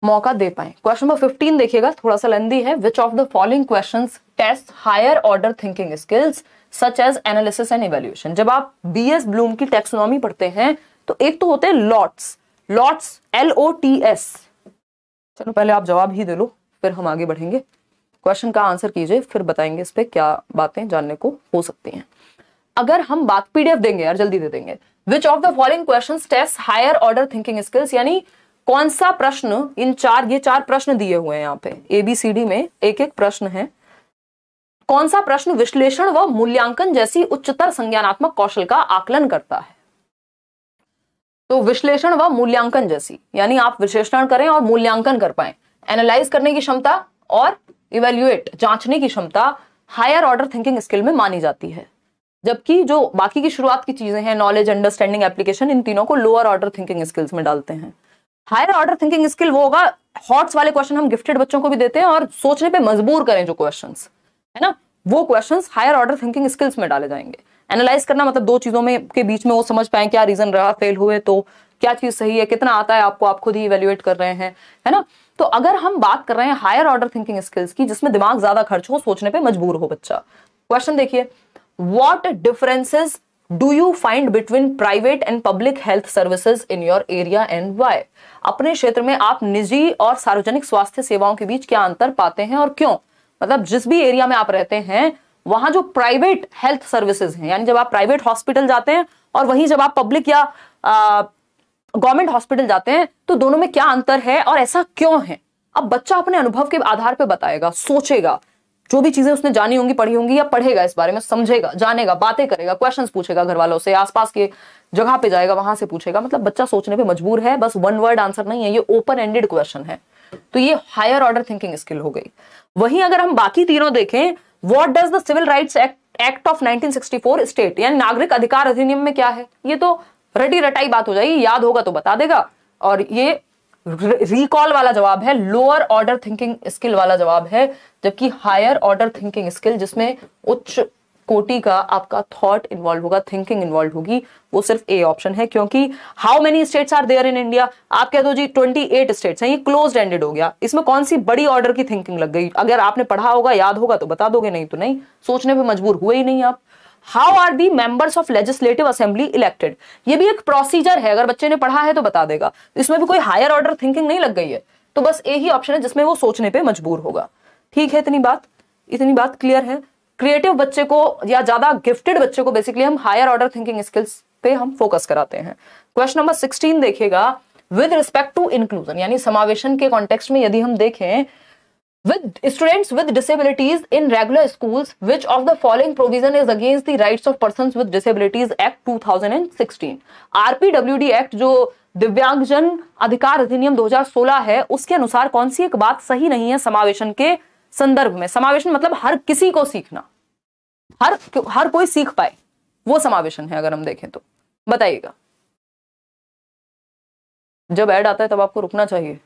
मौका दे पाए। क्वेश्चन नंबर 15 देखिएगा, थोड़ा सा लेंदी है। Which of the following questions test higher order thinking skills such as analysis and evaluation. जब आप बीएस ब्लूम की टैक्सोनॉमी पढ़ते हैं तो एक तो होते हैं लॉट्स, LOTS। चलो पहले आप जवाब ही दे लो फिर हम आगे बढ़ेंगे। क्वेश्चन का आंसर कीजिए फिर बताएंगे इस पे क्या बातें जानने को हो सकती हैं। अगर हम बात पीडीएफ देंगे यार, जल्दी दे देंगे। Which of the following questions test higher order thinking skills, यानी कौन सा प्रश्न, इन ये चार प्रश्न दिए हुए हैं यहाँ पे ABCD में, एक एक प्रश्न है। कौन सा प्रश्न विश्लेषण व मूल्यांकन जैसी उच्चतर संज्ञानात्मक कौशल का आकलन करता है। तो विश्लेषण व मूल्यांकन जैसी, यानी आप विश्लेषण करें और मूल्यांकन कर पाए, एनालाइज करने की क्षमता और इवेल्युएट, जांचने की क्षमता हायर ऑर्डर थिंकिंग स्किल में मानी जाती है। जबकि जो बाकी की शुरुआत की चीजें हैं, नॉलेज, अंडरस्टैंडिंग, एप्लीकेशन, इन तीनों को लोअर ऑर्डर थिंकिंग स्किल्स में डालते हैं। हायर ऑर्डर थिंकिंग स्किल वो होगा, हॉट्स वाले क्वेश्चन हम गिफ्टेड बच्चों को भी देते हैं और सोचने पे मजबूर करें जो क्वेश्चंस, है ना, वो questions higher order thinking skills में डाले जाएंगे। एनालाइज करना मतलब दो चीजों में के बीच में वो समझ पाए क्या रीजन रहा, फेल हुए तो क्या चीज सही है, कितना आता है आपको, आप खुद ही इवेल्युएट कर रहे हैं, है ना। तो अगर हम बात कर रहे हैं हायर ऑर्डर थिंकिंग स्किल्स की, जिसमें दिमाग ज्यादा खर्च हो, सोचने पे मजबूर हो बच्चा। क्वेश्चन देखिए, what differences do you find between private and public health services in your area and why? अपने क्षेत्र में आप निजी और सार्वजनिक स्वास्थ्य सेवाओं के बीच क्या अंतर पाते हैं और क्यों? मतलब जिस भी एरिया में आप रहते हैं वहां जो प्राइवेट हेल्थ सर्विसेज हैं, यानी जब आप प्राइवेट हॉस्पिटल जाते हैं और वहीं जब आप पब्लिक या गवर्नमेंट हॉस्पिटल जाते हैं, तो दोनों में क्या अंतर है और ऐसा क्यों है? अब बच्चा अपने अनुभव के आधार पर बताएगा, सोचेगा, जो भी चीजें उसने जानी होंगी, पढ़ी होंगी, या पढ़ेगा इस बारे में, समझेगा, जानेगा, बातें करेगा, क्वेश्चंस पूछेगा घर वालों से, आसपास के जगह पे जाएगा, वहां से पूछेगा। मतलब बच्चा सोचने पे मजबूर है, बस वन वर्ड आंसर नहीं है, ये ओपन एंडेड क्वेश्चन है। तो ये हायर ऑर्डर थिंकिंग स्किल हो गई। वहीं अगर हम बाकी तीनों देखें, what does the civil rights act of 1964 state, यानी नागरिक अधिकार अधिनियम में क्या है, ये तो रटी रटाई बात हो जाएगी, याद होगा तो बता देगा। और ये रिकॉल वाला जवाब है, लोअर ऑर्डर थिंकिंग स्किल वाला जवाब है, जबकि हायर ऑर्डर थिंकिंग स्किल, जिसमें उच्च कोटि का आपका थॉट इन्वॉल्व होगा, थिंकिंग इन्वॉल्व होगी, वो सिर्फ ए ऑप्शन है। क्योंकि how many states are there in India, आप कह दो जी 28 स्टेट्स हैं, ये क्लोज्ड एंडेड हो गया, इसमें कौन सी बड़ी ऑर्डर की थिंकिंग लग गई? अगर आपने पढ़ा होगा, याद होगा तो बता दोगे, नहीं तो नहीं, सोचने पे मजबूर हुए ही नहीं आप। How are the members of legislative assembly elected, ये भी एक प्रोसीजर है, अगर बच्चे ने पढ़ा है तो बता देगा, इसमें भी कोई हायर ऑर्डर थिंकिंग नहीं लग गई है। तो बस एक ही ऑप्शन है जिसमें वो सोचने पे मजबूर होगा। ठीक है, इतनी बात क्लियर है। क्रिएटिव बच्चे को या ज्यादा गिफ्टेड बच्चे को बेसिकली हम हायर ऑर्डर थिंकिंग स्किल्स पे हम फोकस कराते हैं। क्वेश्चन नंबर 16 देखिएगा, विद रिस्पेक्ट टू इंक्लूजन, यानी समावेशन के कॉन्टेक्स्ट में यदि हम देखें, with students with disabilities in regular schools, which of the following provision is against the rights of persons with disabilities act 2016? RPWD act जो दिव्यांगजन अधिकार अधिनियम 2016 है, उसके अनुसार कौन सी एक बात सही नहीं है समावेशन के संदर्भ में? समावेशन मतलब हर किसी को सीखना, हर कोई सीख पाए, वो समावेशन है अगर हम देखें तो। बताइएगा, जब ऐड आता है तब आपको रुकना चाहिए।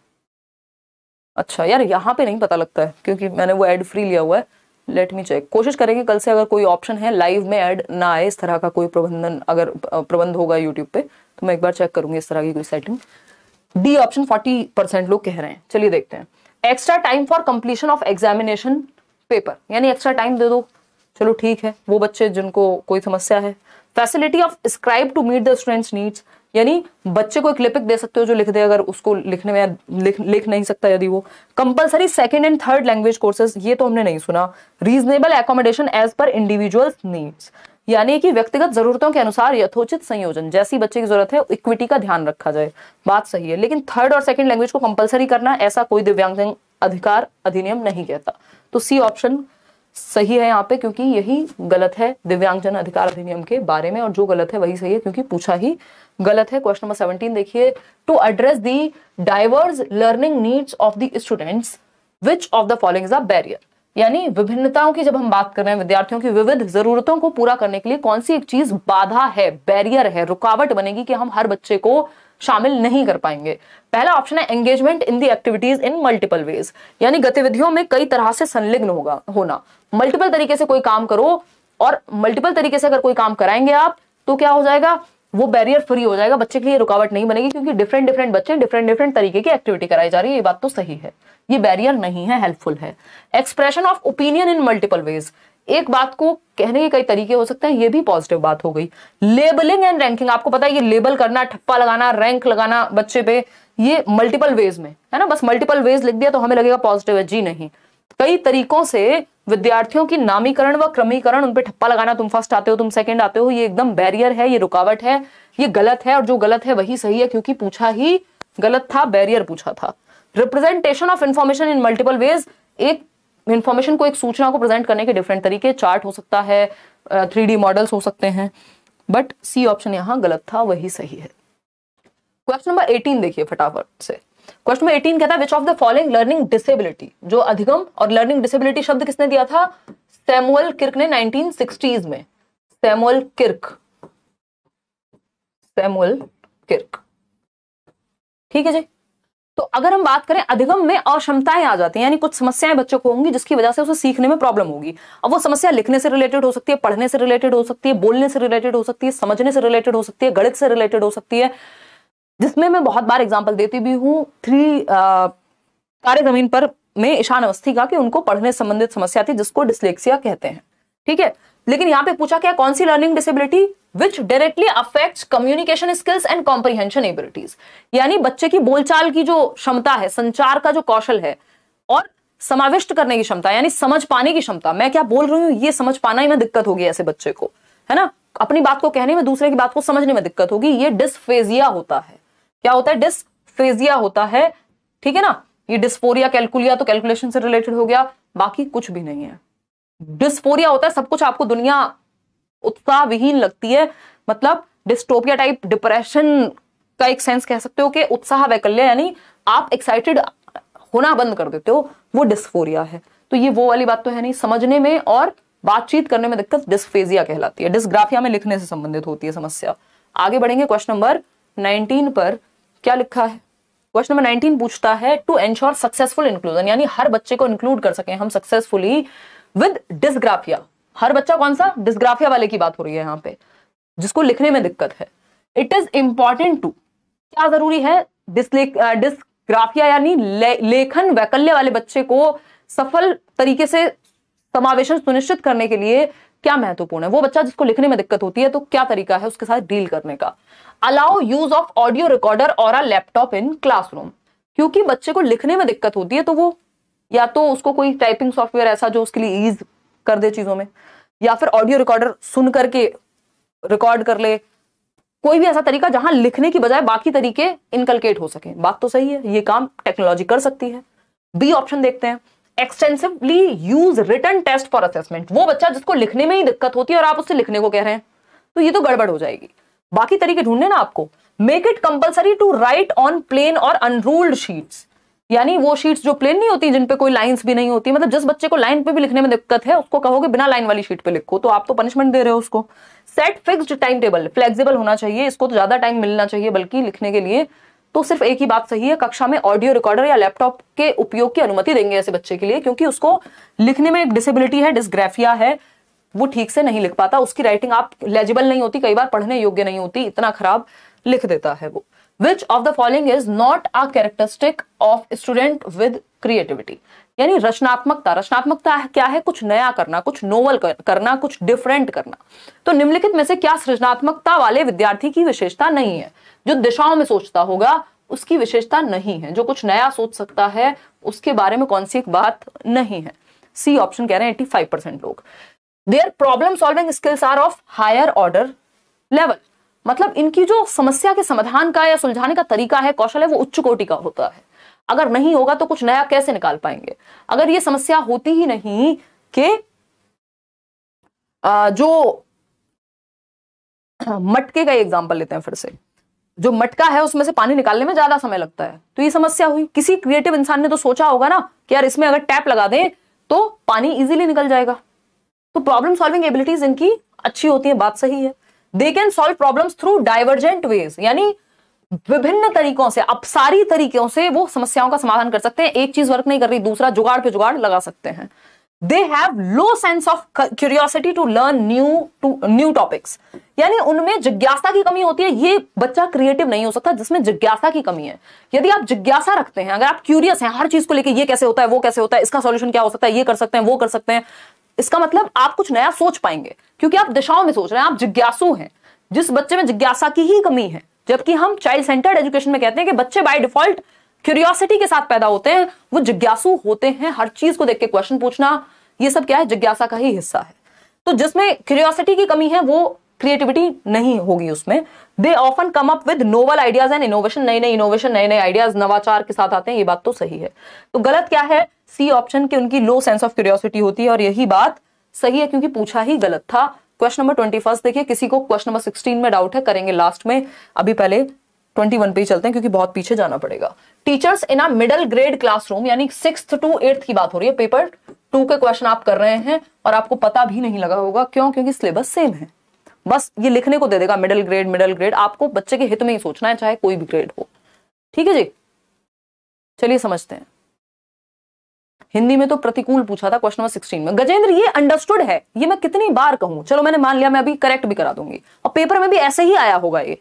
अच्छा यार, यहाँ पे नहीं पता लगता है क्योंकि मैंने वो ऐड फ्री लिया हुआ है। लेट मी चेक, कोशिश करेंगे कल से अगर कोई ऑप्शन है लाइव में ऐड ना आए, इस तरह का कोई प्रबंध होगा यूट्यूब पे, तो मैं एक बार चेक करूंगी इस तरह की कोई सेटिंग। डी ऑप्शन 40% लोग कह रहे हैं। चलिए देखते हैं। Extra time for completion of examination paper, यानी एक्स्ट्रा टाइम दे दो, चलो ठीक है, वो बच्चे जिनको कोई समस्या है। Facility of scribe to meet the students needs, यानी बच्चे को एक लिपिक दे सकते हो जो लिख दे अगर उसको लिखने में लिख नहीं सकता यदि वो। Compulsory second and third language courses, ये तो हमने नहीं सुना। Reasonable accommodation as per individuals needs, यानी कि व्यक्तिगत जरूरतों के अनुसार यथोचित संयोजन, जैसी बच्चे की जरूरत है इक्विटी का ध्यान रखा जाए, बात सही है। लेकिन थर्ड और सेकंड लैंग्वेज को कंपलसरी करना, ऐसा कोई दिव्यांगजन अधिकार अधिनियम नहीं कहता। तो सी ऑप्शन सही है यहाँ पे, क्योंकि यही गलत है दिव्यांगजन अधिकार अधिनियम के बारे में, और जो गलत है वही सही है क्योंकि पूछा ही गलत है। क्वेश्चन नंबर 17 देखिए, to address the diverse learning needs of the students, which of the following is a barrier, यानी विभिन्नताओं की जब हम बात कर रहे हैं, विद्यार्थियों की विविध जरूरतों को पूरा करने के लिए कौन सी एक चीज बाधा है, बैरियर है, रुकावट बनेगी कि हम हर बच्चे को शामिल नहीं कर पाएंगे? पहला ऑप्शन है engagement in the activities in multiple ways, यानी गतिविधियों में कई तरह से संलग्न होना। मल्टीपल तरीके से कोई काम करो, और मल्टीपल तरीके से अगर कोई काम कराएंगे आप तो क्या हो जाएगा, वो बैरियर फ्री हो जाएगा, बच्चे के लिए रुकावट नहीं बनेगी, क्योंकि डिफरेंट बच्चे डिफरेंट तरीके की एक्टिविटी कराई जा रही है, ये बात तो सही है, ये बैरियर नहीं है, हेल्पफुल है। Expression of opinion in multiple ways, एक बात को कहने के कई तरीके हो सकते हैं, ये भी पॉजिटिव बात हो गई। लेबलिंग एंड रैंकिंग, आपको पता है ये लेबल करना, ठप्पा लगाना, रैंक लगाना बच्चे पे, ये मल्टीपल वेज में है ना, बस मल्टीपल वेज लिख दिया तो हमें लगेगा पॉजिटिव है, जी नहीं, कई तरीकों से विद्यार्थियों की नामीकरण व क्रमीकरण, उन पे ठप्पा लगाना, तुम फर्स्ट आते हो, तुम सेकंड आते हो, ये एकदम बैरियर है, ये रुकावट है, ये गलत है, और जो गलत है वही सही है क्योंकि पूछा ही गलत था, बैरियर पूछा था। Representation of information in multiple ways, एक इंफॉर्मेशन को, एक सूचना को प्रेजेंट करने के डिफरेंट तरीके, चार्ट हो सकता है, 3D मॉडल्स हो सकते हैं, बट सी ऑप्शन यहां गलत था, वही सही है। क्वेश्चन नंबर 18 देखिए फटाफट से। क्वेश्चन नंबर 18 कहता है which of the following learning disability, जो अधिगम और लर्निंग डिसेबिलिटी शब्द किसने दिया था? सैमुअल किर्क ने 1960s में, सैमुअल किर्क, ठीक है जी। तो अगर हम बात करें, अधिगम में अक्षमताएं आ जाती हैं, यानी कुछ समस्याएं बच्चों को होंगी जिसकी वजह से उसे सीखने में प्रॉब्लम होगी। अब वो समस्या लिखने से रिलेटेड हो सकती है, पढ़ने से रिलेटेड हो सकती है, बोलने से रिलेटेड हो सकती है, समझने से रिलेटेड हो सकती है, गणित से रिलेटेड हो सकती है, जिसमें मैं बहुत बार एग्जांपल देती भी हूँ तारे जमीन पर में ईशान अवस्थी का, कि उनको पढ़ने संबंधित समस्या थी जिसको डिसलेक्सिया कहते हैं, ठीक है। लेकिन यहाँ पे पूछा क्या, कौन सी learning disability which directly affects communication skills and comprehension abilities, यानी बच्चे की बोलचाल की जो क्षमता है, संचार का जो कौशल है, और समाविष्ट करने की क्षमता, यानी समझ पाने की क्षमता, मैं क्या बोल रही हूँ ये समझ पाना ही में दिक्कत होगी ऐसे बच्चे को, है ना, अपनी बात को कहने में, दूसरे की बात को समझने में दिक्कत होगी, ये डिस्फेजिया होता है। क्या होता है, डिस्फेजिया होता है, ठीक है ना। ये डिस्फोरिया, कैलकुलिया तो कैलकुलेशन से रिलेटेड हो गया, बाकी कुछ भी नहीं है। डिस्फोरिया होता है सब कुछ आपको दुनिया उत्साह विहीन लगती है, मतलब डिस्टोपिया टाइप डिप्रेशन का एक सेंस कह सकते हो, कि उत्साह वैकल्य, यानी आप एक्साइटेड होना बंद कर देते हो, वो डिस्फोरिया है। तो ये वो वाली बात तो है नहीं, समझने में और बातचीत करने में दिक्कत डिस्फेजिया कहलाती है। डिस्ग्राफिया में लिखने से संबंधित होती है समस्या। आगे बढ़ेंगे, क्वेश्चन नंबर 19 पर क्या लिखा है। क्वेश्चन नंबर 19 पूछता है टू एंश्योर सक्सेसफुल इंक्लूजन, यानी हर बच्चे को इंक्लूड कर सके हम सक्सेसफुली विद डिस्ग्राफिया। हर बच्चा कौन सा, डिस्ग्राफिया वाले की बात हो रही है यहाँ पे, जिसको लिखने में दिक्कत है। इट इज इंपॉर्टेंट टू, क्या जरूरी है, डिस्ग्राफिया यानी लेखन वैकल्य वाले बच्चे को सफल तरीके से समावेशन सुनिश्चित करने के लिए क्या महत्वपूर्ण है। वो बच्चा जिसको लिखने में दिक्कत होती है, तो क्या तरीका है उसके साथ डील करने का। Allow use of audio recorder और अ लैपटॉप इन क्लासरूम, क्योंकि बच्चे को लिखने में दिक्कत होती है, तो वो या तो उसको कोई टाइपिंग सॉफ्टवेयर ऐसा जो उसके लिए ईज कर दे चीजों में, या फिर ऑडियो रिकॉर्डर सुन करके रिकॉर्ड कर ले, कोई भी ऐसा तरीका जहां लिखने की बजाय बाकी तरीके इनकलकेट हो सके। बात तो सही है, ये काम टेक्नोलॉजी कर सकती है। बी ऑप्शन देखते हैं, extensively use written test for assessment, वो बच्चा जिसको लिखने में ही दिक्कत होती है और आप उससे लिखने को कह रहे हैं, तो ये तो गड़बड़ हो जाएगी। बाकी तरीके ढूंढने ना आपको। Make it compulsory to write on plain और अनरूल्ड शीट्स, यानी वो शीट्स जो प्लेन नहीं होती, जिन पे कोई लाइंस भी नहीं होती, मतलब जिस बच्चे को लाइन पे भी लिखने में दिक्कत है उसको कहोगे बिना लाइन वाली शीट पे लिखो, तो आप तो पनिशमेंट दे रहे हो उसको। Set fixed time table, flexible होना चाहिए, इसको तो ज्यादा टाइम मिलना चाहिए बल्कि लिखने के लिए, तो सिर्फ एक ही बात सही है, कक्षा में ऑडियो रिकॉर्डर या लैपटॉप के उपयोग की अनुमति देंगे ऐसे बच्चे के लिए, क्योंकि उसको लिखने में एक डिसेबिलिटी है, डिस्ग्राफिया है, वो ठीक से नहीं लिख पाता, उसकी राइटिंग आप लेजिबल नहीं होती, कई बार पढ़ने योग्य नहीं होती, इतना खराब लिख देता है वो। Which of the following is not a characteristic of student with creativity, यानी रचनात्मकता। रचनात्मकता क्या है, कुछ नया करना, कुछ नोवल करना, कुछ डिफरेंट करना। तो निम्नलिखित में से क्या सृजनात्मकता वाले विद्यार्थी की विशेषता नहीं है। जो दिशाओं में सोचता होगा उसकी विशेषता नहीं है, जो कुछ नया सोच सकता है उसके बारे में कौन सी एक बात नहीं है। सी ऑप्शन कह रहे हैं 85% लोग। Their problem solving skills are of higher order level, मतलब इनकी जो समस्या के समाधान का या सुलझाने का तरीका है, कौशल है, वो उच्च कोटि का होता है। अगर नहीं होगा तो कुछ नया कैसे निकाल पाएंगे। अगर ये समस्या होती ही नहीं कि जो मटके का एग्जांपल लेते हैं फिर से, जो मटका है उसमें से पानी निकालने में ज्यादा समय लगता है, तो ये समस्या हुई। किसी क्रिएटिव इंसान ने तो सोचा होगा ना कि यार इसमें अगर टैप लगा दें तो पानी इजीली निकल जाएगा। तो प्रॉब्लम सॉल्विंग एबिलिटीज इनकी अच्छी होती है, बात सही है। They can solve problems through divergent ways, यानी विभिन्न तरीकों से, अपसारी तरीकों से वो समस्याओं का समाधान कर सकते हैं। एक चीज वर्क नहीं कर रही, दूसरा जुगाड़ पे जुगाड़ लगा सकते हैं। They have low sense of curiosity to learn new topics, यानी उनमें जिज्ञासा की कमी होती है। ये बच्चा क्रिएटिव नहीं हो सकता जिसमें जिज्ञासा की कमी है। यदि आप जिज्ञासा रखते हैं, अगर आप क्यूरियस हैं हर चीज को लेकर, ये कैसे होता है, वो कैसे होता है, इसका सॉल्यूशन क्या हो सकता है, ये कर सकते हैं, वो कर सकते हैं, इसका मतलब आप कुछ नया सोच पाएंगे, क्योंकि आप दिशाओं में सोच रहे हैं, आप जिज्ञासु हैं। जिस बच्चे में जिज्ञासा की ही कमी है, जबकि हम चाइल्ड सेंटर्ड एजुकेशन में कहते हैं कि बच्चे बाय डिफॉल्ट क्यूरियोसिटी के साथ पैदा होते हैं, वो जिज्ञासु होते हैं, हर चीज को देख के क्वेश्चन पूछना, ये सब क्या है, जिज्ञासा का ही हिस्सा है। तो जिसमें क्यूरियोसिटी की कमी है वो क्रिएटिविटी नहीं होगी उसमें। They often come up with novel ideas and innovation, नए नए इनोवेशन, नए नए आइडियाज, नवाचार के साथ आते हैं, ये बात तो सही है। तो गलत क्या है, सी ऑप्शन की उनकी लो सेंस ऑफ क्यूरियोसिटी होती है, और यही बात सही है क्योंकि पूछा ही गलत था। क्वेश्चन नंबर 21 देखिए, किसी को क्वेश्चन नंबर 16 में डाउट है, करेंगे लास्ट में, अभी पहले 21 पे ही चलते हैं क्योंकि बहुत पीछे जाना पड़ेगा। Teachers in a middle grade classroom, यानी 6th to 8th की बात हो रही है, पेपर 2 के क्वेश्चन आप कर रहे हैं और आपको पता भी नहीं लगा होगा, क्यों, क्योंकि सिलेबस सेम है। बस ये लिखने को दे देगा मिडिल ग्रेड, आपको बच्चे के हित में ही सोचना है, चाहे कोई भी ग्रेड हो। ठीक है जी, चलिए समझते हैं। हिंदी में तो प्रतिकूल पूछा था क्वेश्चन नंबर 16 में। गजेंद्र ये अंडरस्टूड है, ये मैं कितनी बार कहूं, चलो मैंने मान लिया, मैं अभी करेक्ट भी करा दूंगी, और पेपर में भी ऐसे ही आया होगा ये।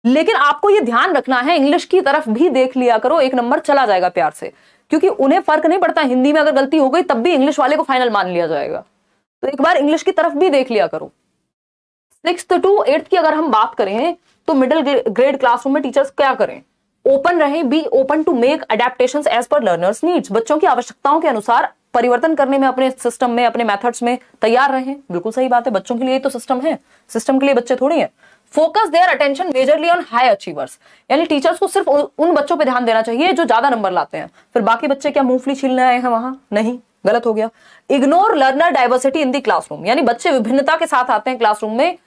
लेकिन आपको ये ध्यान रखना है, इंग्लिश की तरफ भी देख लिया करो, एक नंबर चला जाएगा प्यार से, क्योंकि उन्हें फर्क नहीं पड़ता, हिंदी में अगर गलती हो गई तब भी इंग्लिश वाले को फाइनल मान लिया जाएगा। तो एक बार इंग्लिश की तरफ भी देख लिया करो। 6th to 8th की अगर हम बात करें तो मिडिल ग्रेड क्लासरूम में टीचर्स क्या करें? ओपन रहें, be open to make adaptations as per learners needs. बच्चों की आवश्यकताओं के अनुसार परिवर्तन करने में अपने सिस्टम में, अपने मेथड्स में तैयार रहें। बिल्कुल सही बात है, बच्चों के लिए तो सिस्टम है, सिस्टम के लिए बच्चे थोड़ी हैं। Focus their attention majorly on high achievers, यानी टीचर्स को सिर्फ उन बच्चों पे ध्यान देना चाहिए जो ज्यादा नंबर लाते हैं। फिर बाकी बच्चे क्या मूंगफली छीलने आए हैं वहां? नहीं, गलत हो गया। Ignore learner diversity in the classroom, यानी बच्चे विभिन्नता के साथ आते हैं क्लासरूम में,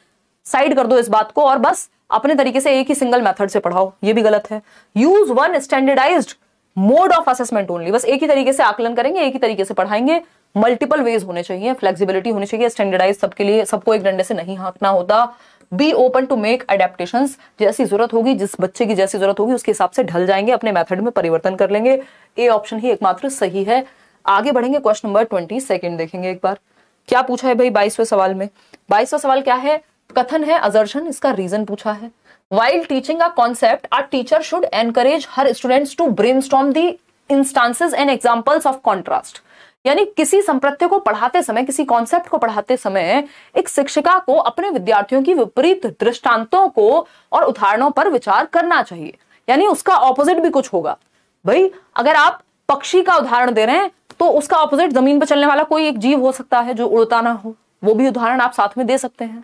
साइड कर दो इस बात को और बस अपने तरीके से एक ही सिंगल मेथड से पढ़ाओ, ये भी गलत है। Use one standardized mode of assessment only, बस एक ही तरीके से आकलन करेंगे, एक ही तरीके से पढ़ाएंगे। मल्टीपल वेज होने चाहिए, फ्लेक्सिबिलिटी होनी चाहिए, स्टैंडर्डाइज सबके लिए, सबको एक डंडे से नहीं हाँकना होता। Be open to make adaptations, जैसी जरूरत होगी, जिस बच्चे की जैसी जरूरत होगी उसके हिसाब से ढल जाएंगे, अपने मेथड में परिवर्तन कर लेंगे। ए ऑप्शन ही एकमात्र सही है। आगे बढ़ेंगे, क्वेश्चन नंबर 22 देखेंगे एक बार क्या पूछा है भाई 22वें सवाल में। 22वां सवाल क्या है? कथन है असर्शन, इसका रीजन पूछा है। While teaching a concept, a teacher should encourage her students to brainstorm the instances and examples of contrast. यानी किसी संप्रत्य को पढ़ाते समय, किसी कॉन्सेप्ट को पढ़ाते समय एक शिक्षिका को अपने विद्यार्थियों की विपरीत दृष्टांतों को और उदाहरणों पर विचार करना चाहिए। यानी उसका ऑपोजिट भी कुछ होगा। भाई अगर आप पक्षी का उदाहरण दे रहे हैं तो उसका ऑपोजिट जमीन पर चलने वाला कोई एक जीव हो सकता है जो उड़ता ना हो, वो भी उदाहरण आप साथ में दे सकते हैं,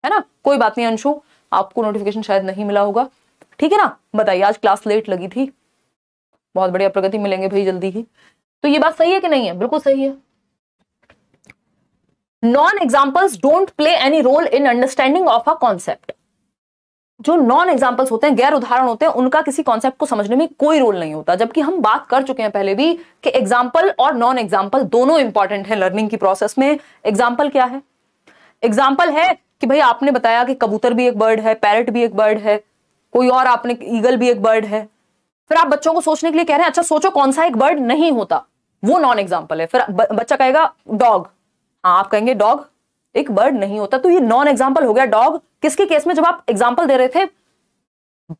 है ना। कोई बात नहीं अंशु, आपको नोटिफिकेशन शायद नहीं मिला होगा, ठीक है ना। बताइए, आज क्लास लेट लगी थी, बहुत बढ़िया, प्रगति मिलेंगे भाई जल्दी ही। तो ये बात सही है कि नहीं है? बिल्कुल सही है। Non examples don't play any role in understanding of a concept. जो नॉन एग्जाम्पल्स होते हैं, गैर उदाहरण होते हैं, उनका किसी कॉन्सेप्ट को समझने में कोई रोल नहीं होता। जबकि हम बात कर चुके हैं पहले भी कि एग्जाम्पल और नॉन एग्जाम्पल दोनों इंपॉर्टेंट है लर्निंग की प्रोसेस में। एग्जाम्पल क्या है? एग्जाम्पल है कि भाई आपने बताया कि कबूतर भी एक बर्ड है, पैरट भी एक बर्ड है, कोई और आपने ईगल भी एक बर्ड है। फिर आप बच्चों को सोचने के लिए कह रहे हैं, अच्छा सोचो कौन सा एक बर्ड नहीं होता, वो नॉन एग्जाम्पल है। फिर बच्चा कहेगा डॉग, हाँ आप कहेंगे डॉग एक बर्ड नहीं होता, तो ये नॉन एग्जाम्पल हो गया डॉग। किसके केस में? जब आप एग्जाम्पल दे रहे थे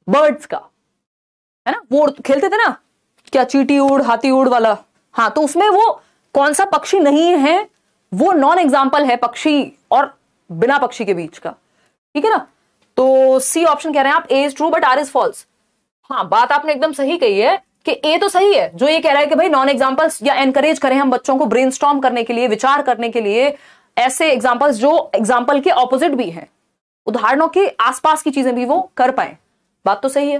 बर्ड्स का, है ना, वो खेलते थे ना, क्या चींटी उड़ हाथी उड़ वाला, हाँ, तो उसमें वो कौन सा पक्षी नहीं है, वो नॉन एग्जाम्पल है पक्षी और बिना पक्षी के बीच का, ठीक है ना। तो सी ऑप्शन कह रहे हैं आप, A is true but R is false. हाँ, बात आपने एकदम सही कही है कि ए तो सही है, जो ये कह रहा है कि भाई नॉन एग्जाम्पल्स, या एनकरेज करें हम बच्चों को ब्रेनस्टॉर्म करने के लिए, विचार करने के लिए ऐसे एग्जाम्पल्स जो एग्जाम्पल के ऑपोजिट भी हैं, उदाहरणों के आसपास की चीजें भी वो कर पाए। बात तो सही है,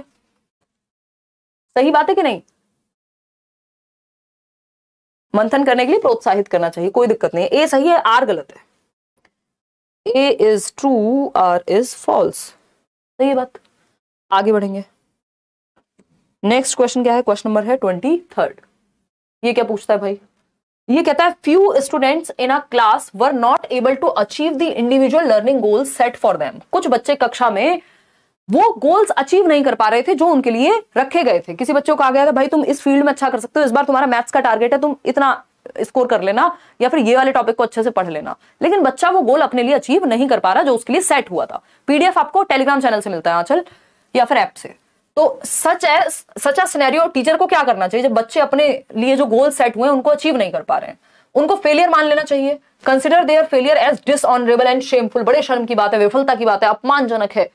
सही बात है कि नहीं? मंथन करने के लिए प्रोत्साहित करना चाहिए, कोई दिक्कत नहीं है। ए सही है, आर गलत है। A is true, R is false। सही है बात। आगे बढ़ेंगे, नेक्स्ट क्वेश्चन क्या है? क्वेश्चन नंबर है 23। ये क्या पूछता है भाई? ये कहता है few students in a class were not able to achieve the individual learning goals set for them। कुछ बच्चे कक्षा में वो गोल्स अचीव नहीं कर पा रहे थे जो उनके लिए रखे गए थे। किसी बच्चे को कहा गया था भाई तुम इस फील्ड में अच्छा कर सकते हो, इस बार तुम्हारा मैथ्स का टारगेट है, तुम इतना स्कोर कर लेना, या फिर ये वाले टॉपिक को अच्छे से पढ़ लेना, लेकिन बच्चा वो गोल अपने लिए अचीव नहीं कर पा रहा जो उसके लिए सेट हुआ था। पीडीएफ आपको टेलीग्राम चैनल से मिलता है आंचल, या फिर ऐप से। तो सच अ सिनेरियो, टीचर को क्या करना चाहिए जब बच्चे अपने लिए जो गोल सेट हुए उनको अचीव नहीं कर पा रहे हैं? उनको फेलियर मान लेना चाहिए। Consider their failure as dishonourable and shameful. बड़े शर्म की बात है, विफलता की बात है, अपमानजनक है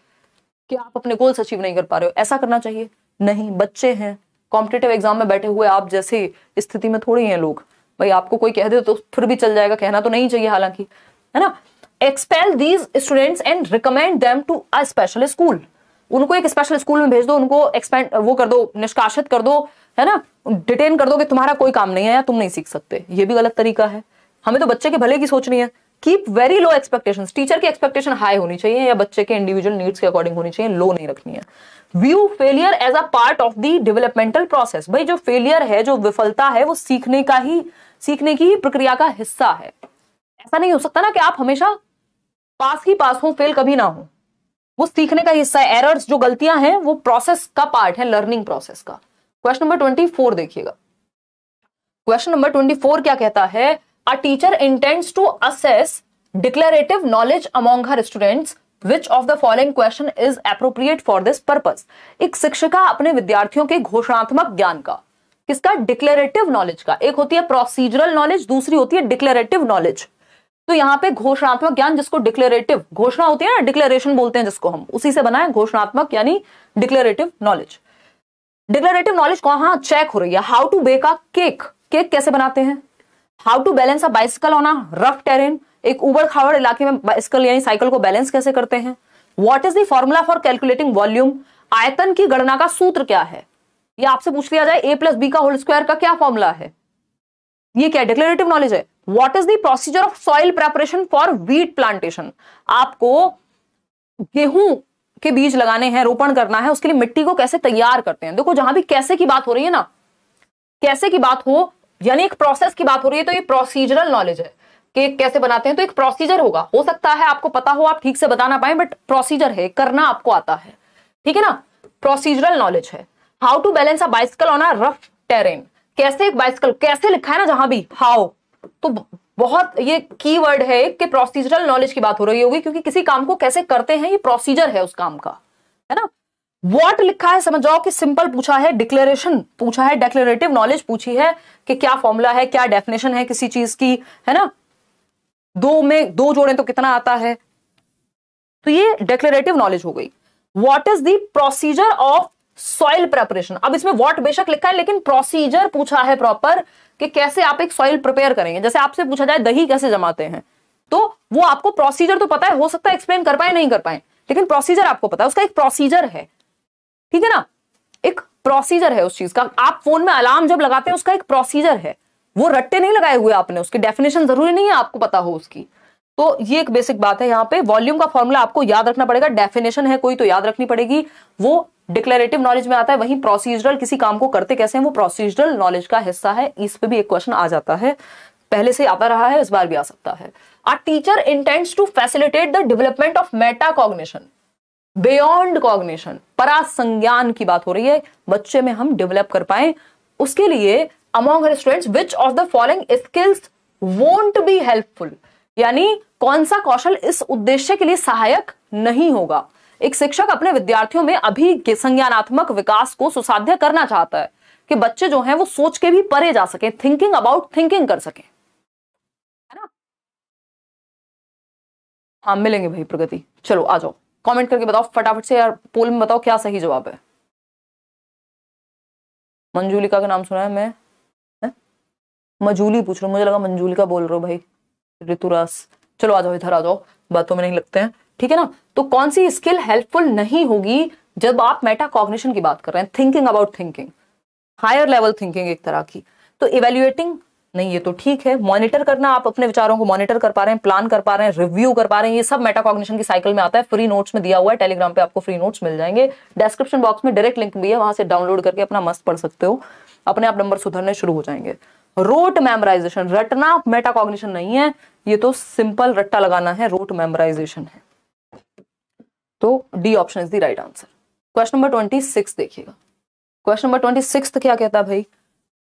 कि आप अपने गोल्स अचीव नहीं कर पा रहे हो। ऐसा करना चाहिए नहीं। बच्चे हैं, कॉम्पिटिटिव एग्जाम में बैठे हुए, आप जैसे स्थिति में थोड़ी हैं लोग। भाई आपको कोई कह दे तो फिर भी चल जाएगा, कहना तो नहीं चाहिए हालांकि, है ना। Expel these students and recommend them to a special school. उनको एक स्पेशल स्कूल में भेज दो, उनको एक्सपेंड वो कर दो, निष्कासित कर दो, है ना, डिटेन कर दो कि तुम्हारा कोई काम नहीं है या तुम नहीं सीख सकते। ये भी गलत तरीका है। हमें तो बच्चे के भले की सोचनी है। Keep very low expectations. Teacher की एक्सपेक्टेशन हाई होनी चाहिए या बच्चे के इंडिविजुअल नीड्स के अकॉर्डिंग होनी चाहिए, लो नहीं रखनी है। View failure as a part of the developmental process. भाई जो फेलियर है, जो विफलता है, वो सीखने की ही प्रक्रिया का हिस्सा है। ऐसा नहीं हो सकता ना कि आप हमेशा पास ही पास हो, फेल कभी ना हो। वो सीखने का हिस्सा है। एरर्स, जो गलतियां हैं, वो प्रोसेस का पार्ट है, लर्निंग प्रोसेस का। क्वेश्चन नंबर 24 देखिएगा। क्वेश्चन नंबर 24 क्या कहता है? A teacher intends to assess declarative knowledge among her students which of the following question is appropriate for this purpose. एक शिक्षिका अपने विद्यार्थियों के घोषणात्मक ज्ञान का, किसका, डिक्लेरेटिव नॉलेज का, एक होती है प्रोसीजरल नॉलेज, दूसरी होती है डिक्लेरेटिव नॉलेज। तो यहाँ पे घोषणात्मक ज्ञान, जिसको डिक्लेरेटिव, घोषणा होती है ना, डिक्लेरेशन बोलते हैं जिसको हम, उसी से बना है घोषणात्मक यानी डिक्लेरेटिव नॉलेज। डिक्लेरेटिव नॉलेज कहां चेक हो रही है? How to bake a cake, cake कैसे बनाते हैं, how to balance a bicycle on a rough terrain, एक उबड़ खाबड़ इलाके में बाइसिकल यानी साइकिल को बैलेंस कैसे करते हैं। What is the formula for calculating volume, आयतन की गणना का सूत्र क्या है। ये आपसे पूछ लिया जाए a + b का होल स्क्वायर का क्या फॉर्मूला है, ये क्या डिक्लेरेटिव नॉलेज है। What is the procedure of soil preparation for wheat plantation, आपको गेहूं के बीज लगाने हैं, रोपण करना है, उसके लिए मिट्टी को कैसे तैयार करते हैं। देखो जहां भी कैसे की बात हो रही है ना, कैसे की बात हो यानी एक प्रोसेस की बात हो रही है, तो ये प्रोसीजरल नॉलेज है। केक कैसे बनाते हैं तो एक प्रोसीजर होगा, हो सकता है आपको पता हो, आप ठीक से बता ना पाए, बट प्रोसीजर है, करना आपको आता है, ठीक है ना, प्रोसीजरल नॉलेज है। How to balance a bicycle on a rough terrain, कैसे एक बाइसिकल, कैसे लिखा है ना जहां भी हाउ, तो बहुत ये कीवर्ड है कि प्रोसीजरल नॉलेज की बात हो रही होगी, क्योंकि किसी काम को कैसे करते हैं ये प्रोसीजर है उस काम का, है ना। व्हाट लिखा है समझ जाओ कि सिंपल पूछा है, डिक्लेरेशन पूछा है, डिक्लेरेटिव नॉलेज पूछी है कि क्या फॉर्मूला है, क्या डेफिनेशन है किसी चीज की, है ना, दो में दो जोड़े तो कितना आता है, तो ये डिक्लेरेटिव नॉलेज हो गई। What is the procedure of soil preparation, अब इसमें व्हाट बेशक लिखा है लेकिन प्रोसीजर पूछा है प्रॉपर कि कैसे आप एक सॉइल प्रिपेयर करेंगे। जैसे आपसे पूछा जाए दही कैसे जमाते हैं, तो वो आपको प्रोसीजर तो पता है, हो सकता है एक्सप्लेन कर पाए नहीं कर पाए, लेकिन प्रोसीजर आपको पता है, उसका एक प्रोसीजर है, ठीक है ना, एक प्रोसीजर है उस चीज का। आप फोन में अलार्म जब लगाते हैं उसका एक प्रोसीजर है, वो रट्टे नहीं लगाए हुए आपने, उसकी डेफिनेशन जरूरी नहीं है आपको पता हो उसकी। तो ये एक बेसिक बात है। यहाँ पे वॉल्यूम का फॉर्मूला आपको याद रखना पड़ेगा, डेफिनेशन है कोई तो याद रखनी पड़ेगी, वो डिक्लेरेटिव नॉलेज में आता है। वहीं प्रोसीजरल, किसी काम को करते कैसे हैं, वो प्रोसीजरल नॉलेज का हिस्सा है। इस पे भी एक क्वेश्चन आ जाता है, पहले से आता रहा है, इस बार भी आ सकता है। A teacher intends to facilitate the development of metacognition beyond cognition, परासंज्ञान की बात हो रही है, बच्चे में हम डेवलप कर पाए उसके लिए among her students which of the following skills won't be helpful, यानी कौन सा कौशल इस उद्देश्य के लिए सहायक नहीं होगा। एक शिक्षक अपने विद्यार्थियों में अभी संज्ञानात्मक विकास को सुसाध्य करना चाहता है कि बच्चे जो हैं वो सोच के भी परे जा सके, थिंकिंग अबाउट थिंकिंग कर सके, है ना। हाँ मिलेंगे भाई प्रगति, चलो आ जाओ, कमेंट करके बताओ फटाफट से यार, पोल में बताओ क्या सही जवाब है। मंजूलिका का नाम सुना है मैं, मजूली पूछ रहा हूँ, मुझे लगा मंजूलिका बोल रहे हो भाई, ऋतुरास, चलो आ जाओ इधर आ जाओ, बातों में नहीं लगते हैं, ठीक है ना। तो कौन सी स्किल हेल्पफुल नहीं होगी जब आप मेटा कॉग्निशन की बात कर रहे हैं, thinking about thinking, higher level thinking एक तरह की। तो इवेल्युएटिंग नहीं, ये तो ठीक है, मॉनिटर करना, आप अपने विचारों को मॉनिटर कर पा रहे हैं, प्लान कर पा रहे हैं, रिव्यू कर पा रहे हैं, ये सब मेटा कॉग्निशन की साइकिल में आता है। फ्री नोट्स में दिया हुआ है, टेलीग्राम पे आपको फ्री नोट्स मिल जाएंगे, डिस्क्रिप्शन बॉक्स में डायरेक्ट लिंक भी है, वहां से डाउनलोड करके अपना मस्त पढ़ सकते हो, अपने आप नंबर सुधरने शुरू हो जाएंगे। रोट मेमोराइजेशन, रटना मेटा कॉग्निशन नहीं है, ये तो सिंपल रट्टा लगाना है, रोट मेमोराइजेशन है। तो D option is the right answer. Question number 26 देखिएगा, क्वेश्चन नंबर 26 क्या कहता है भाई,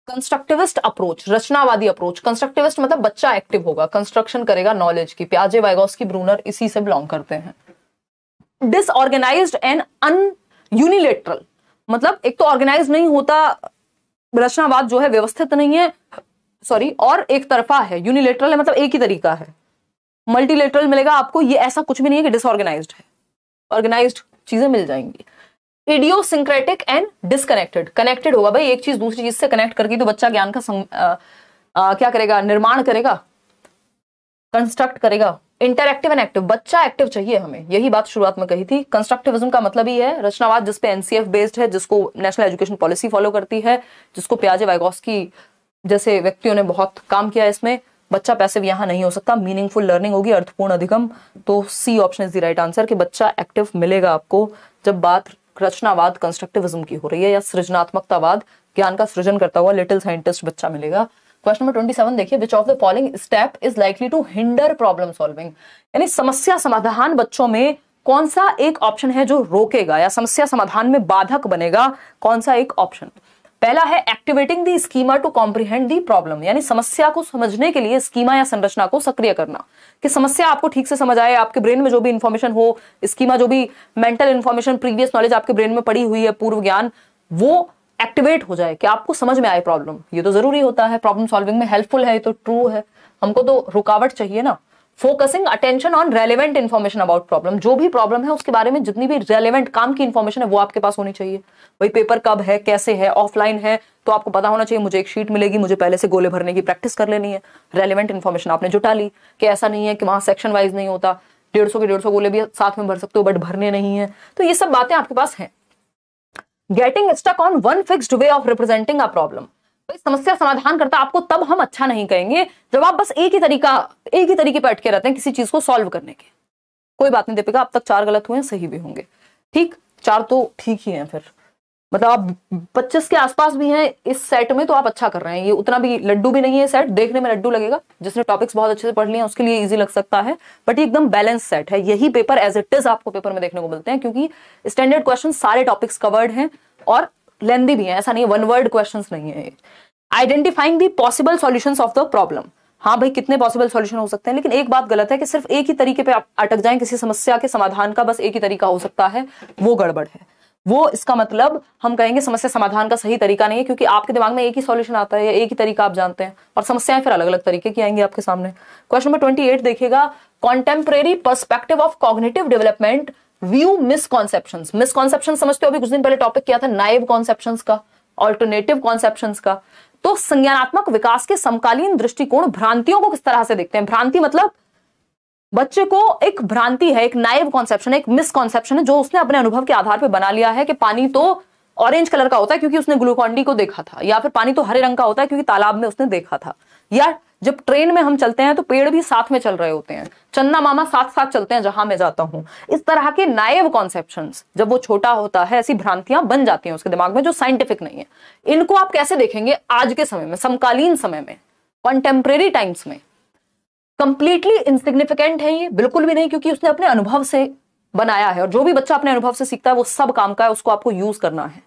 कंस्ट्रक्टिविस्ट अप्रोच, रचनावादी अप्रोच। कंस्ट्रक्टिविस्ट मतलब बच्चा एक्टिव होगा, कंस्ट्रक्शन करेगा नॉलेज की, पियाजे, वाइगोस्की, ब्रूनर इसी से बिलोंग करते हैं। डिसऑर्गेनाइज्ड एंड अनयूनिलेटरल, मतलब एक तो ऑर्गेनाइज नहीं होता, रचनावाद जो है व्यवस्थित नहीं है, सॉरी, और एक तरफा है, यूनिलेटरल है मतलब एक ही तरीका है, मल्टीलेटरल मिलेगा आपको, ये ऐसा कुछ भी नहीं है कि डिसऑर्गेनाइज्ड है, ऑर्गेनाइज्ड चीजें मिल जाएंगी। इडियोसिंक्रेटिक एंड डिसकनेक्टेड, कनेक्टेड होगा भाई, एक चीज दूसरी चीज से कनेक्ट करके तो बच्चा ज्ञान का क्या करेगा, निर्माण करेगा, कंस्ट्रक्ट करेगा। इंटरएक्टिव एंड एक्टिव, बच्चा एक्टिव चाहिए हमें, यही बात शुरुआत में कही थी। कंस्ट्रक्टिविज्म का मतलब ही है रचनावाद जिसपे एनसीएफ बेस्ड है, जिसको नेशनल एजुकेशन पॉलिसी फॉलो करती है, जिसको पियाजे, वाइगोस्की जैसे व्यक्तियों ने बहुत काम किया इसमें। बच्चा पैसिव यहां नहीं हो सकता, मीनिंगफुल लर्निंग होगी, अर्थपूर्ण अधिगम। तो C option is the right answer कि बच्चा एक्टिव मिलेगा आपको जब बात रचनावाद कंस्ट्रक्टिविज्म की हो रही है, या सृजनात्मकतावाद, ज्ञान का सृजन करता हुआ लिटिल साइंटिस्ट बच्चा मिलेगा। क्वेश्चन नंबर 27 देखिए, which of the following step is likely to hinder problem solving, यानी समस्या समाधान बच्चों में कौन सा एक ऑप्शन है जो रोकेगा या समस्या समाधान में बाधक बनेगा, कौन सा एक ऑप्शन। पहला है activating the schema to comprehend the problem, यानी समस्या को समझने के लिए स्कीमा या संरचना को सक्रिय करना, कि समस्या आपको ठीक से समझ आए, आपके ब्रेन में जो भी इंफॉर्मेशन हो, स्कीमा जो भी मेंटल इंफॉर्मेशन, प्रीवियस नॉलेज आपके ब्रेन में पड़ी हुई है, पूर्व ज्ञान, वो एक्टिवेट हो जाए, कि आपको समझ में आए प्रॉब्लम। ये तो जरूरी होता है, प्रॉब्लम सॉल्विंग में हेल्पफुल है, तो ट्रू है। हमको तो रुकावट चाहिए ना। Focusing attention on relevant information about problem, जो भी प्रॉब्लम है उसके बारे में जितनी भी रेलेवेंट काम की इन्फॉर्मेशन है वो आपके पास होनी चाहिए। भाई पेपर कब है, कैसे है, ऑफलाइन है तो आपको पता होना चाहिए, मुझे एक शीट मिलेगी, मुझे पहले से गोले भरने की प्रैक्टिस कर लेनी है। रेलेवेंट इन्फॉर्मेशन आपने जुटा ली, कि ऐसा नहीं है कि वहां सेक्शन वाइज नहीं होता, 150 के 150 गोले भी साथ में भर सकते हो बट भरने नहीं है। तो ये सब बातें आपके पास हैं। Getting stuck on one fixed way of representing a problem, समस्या समाधान करता आपको तब हम अच्छा नहीं कहेंगे जब आप बस एक ही तरीके पर अटके रहते हैं किसी चीज को सॉल्व करने के। कोई बात नहीं दीपिका, अब तक 4 गलत हुए हैं, सही भी होंगे, ठीक 4 तो ठीक ही हैं। फिर मतलब आप 25 के आसपास भी हैं इस सेट में, तो आप अच्छा कर रहे हैं। ये उतना भी लड्डू भी नहीं है सेट, देखने में लड्डू लगेगा, जिसने टॉपिक्स बहुत अच्छे से पढ़ लिए हैं उसके लिए इजी लग सकता है, बट ये एकदम बैलेंस सेट है। यही पेपर एज इट इज आपको पेपर में देखने को मिलते हैं, क्योंकि स्टैंडर्ड क्वेश्चन सारे टॉपिक्स कवर्ड हैं और लेंदी भी है, ऐसा नहीं है वन वर्ड क्वेश्चंस नहीं है। Identifying the possible solutions of the problem, हाँ भाई कितने पॉसिबल सॉल्यूशन हो सकते हैं, लेकिन एक बात गलत है कि सिर्फ एक ही तरीके पे आप अटक जाएं किसी समस्या के समाधान का, बस एक ही तरीका हो सकता है, वो गड़बड़ है। वो इसका मतलब हम कहेंगे समस्या समाधान का सही तरीका नहीं है, क्योंकि आपके दिमाग में एक ही सॉल्यूशन आता है या एक ही तरीका आप जानते हैं, और समस्याएं फिर अलग अलग तरीके की आएंगी आपके सामने। क्वेश्चन नंबर 28 देखिएगा, contemporary perspective of cognitive development view misconceptions. Misconception समझते हो, अभी कुछ दिन पहले टॉपिक किया था नाइव कॉन्सेप्शंस का, ऑल्टरनेटिव कॉन्सेप्शंस का। तो संज्ञानात्मक विकास के समकालीन दृष्टिकोण भ्रांतियों को किस तरह से देखते हैं। भ्रांति मतलब बच्चे को एक भ्रांति है, एक नाइव कॉन्सेप्शन है, एक मिसकॉन्सेप्शन है जो उसने अपने अनुभव के आधार पर बना लिया है कि पानी तो ऑरेंज कलर का होता है क्योंकि उसने ग्लूकॉन डी को देखा था, या फिर पानी तो हरे रंग का होता है क्योंकि तालाब में उसने देखा था, या जब ट्रेन में हम चलते हैं तो पेड़ भी साथ में चल रहे होते हैं, चन्ना मामा साथ साथ चलते हैं जहां मैं जाता हूं। इस तरह के नाइव कॉन्सेप्शंस जब वो छोटा होता है, ऐसी भ्रांतियां बन जाती हैं उसके दिमाग में जो साइंटिफिक नहीं है। इनको आप कैसे देखेंगे आज के समय में, समकालीन समय में, कॉन्टेम्परेरी टाइम्स में। कंप्लीटली इनसिग्निफिकेंट है ये, बिल्कुल भी नहीं, क्योंकि उसने अपने अनुभव से बनाया है, और जो भी बच्चा अपने अनुभव से सीखता है वो सब काम का है, उसको आपको यूज करना है।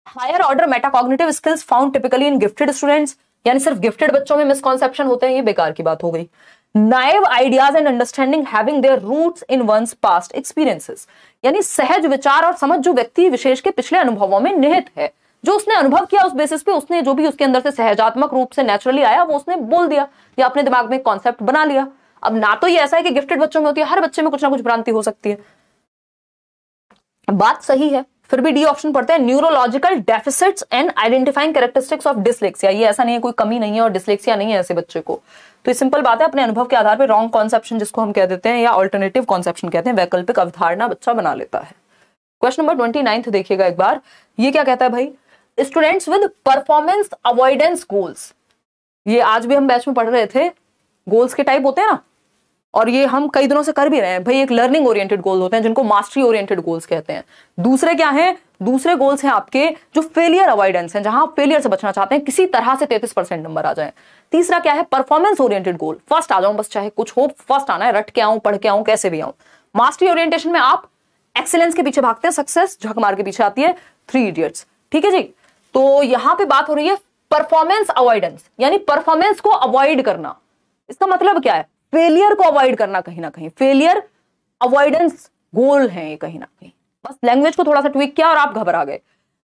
Higher order metacognitive skills found typically in gifted students, यानी सिर्फ गिफ्टेड बच्चों में मिसकॉन्सेप्शन होते हैं, ये बेकार की बात हो गई। Naive ideas and understanding having their roots in one's past experiences, यानी सहज विचार और समझ जो व्यक्ति विशेष के पिछले अनुभवों में निहित है, जो उसने अनुभव किया उस बेसिस पे उसने जो भी उसके अंदर से सहजात्मक रूप से नेचुरली आया वो उसने बोल दिया या अपने दिमाग में कॉन्सेप्ट बना लिया। अब ना तो ये ऐसा है कि गिफ्टेड बच्चों में होती है, हर बच्चे में कुछ ना कुछ भ्रांति हो सकती है, बात सही है। फिर भी डी ऑप्शन पढ़ते हैं, neurological deficits and identifying characteristics of dyslexia. ये ऐसा नहीं है कोई कमी नहीं है और डिसलेक्सिया नहीं है ऐसे बच्चे को, तो ये सिंपल बात है, अपने अनुभव के आधार पर रॉन्ग कॉन्सेप्शन जिसको हम कह देते हैं या अल्टरनेटिव कॉन्सेप्शन कहते हैं, वैकल्पिक अवधारणा बच्चा बना लेता है। क्वेश्चन नंबर 29 देखिएगा एक बार, ये क्या कहता है भाई, students with performance avoidance goals. ये आज भी हम बैच में पढ़ रहे थे, गोल्स के टाइप होते हैं ना, और ये हम कई दिनों से कर भी रहे हैं भाई। एक लर्निंग ओरिएंटेड गोल होते हैं जिनको मास्टरी ओरिएंटेड गोल्स कहते हैं। दूसरे क्या हैं, दूसरे गोल्स हैं आपके जो फेलियर अवॉइडेंस हैं, जहां आप फेलियर से बचना चाहते हैं, किसी तरह से 33% नंबर आ जाए। तीसरा क्या है, परफॉर्मेंस ओरिएंटेड गोल, फर्स्ट आ जाऊं बस, चाहे कुछ हो, फर्स्ट आना है, रट के आऊं, पढ़ के आऊं, कैसे भी आऊं। मास्टरी ओरिएंटेशन में आप एक्सीलेंस के पीछे भागते हैं, सक्सेस झक मार के पीछे आती है, 3 इडियट्स, ठीक है जी। तो यहां पे बात हो रही है परफॉर्मेंस अवॉइडेंस, यानी परफॉर्मेंस को अवॉइड करना। इसका मतलब क्या है, फेलियर को अवॉइड करना, कहीं ना कहीं फेलियर अवॉइडेंस गोल है ये, कहीं ना कहीं बस लैंग्वेज को थोड़ा सा ट्विक किया और आप घबरा गए।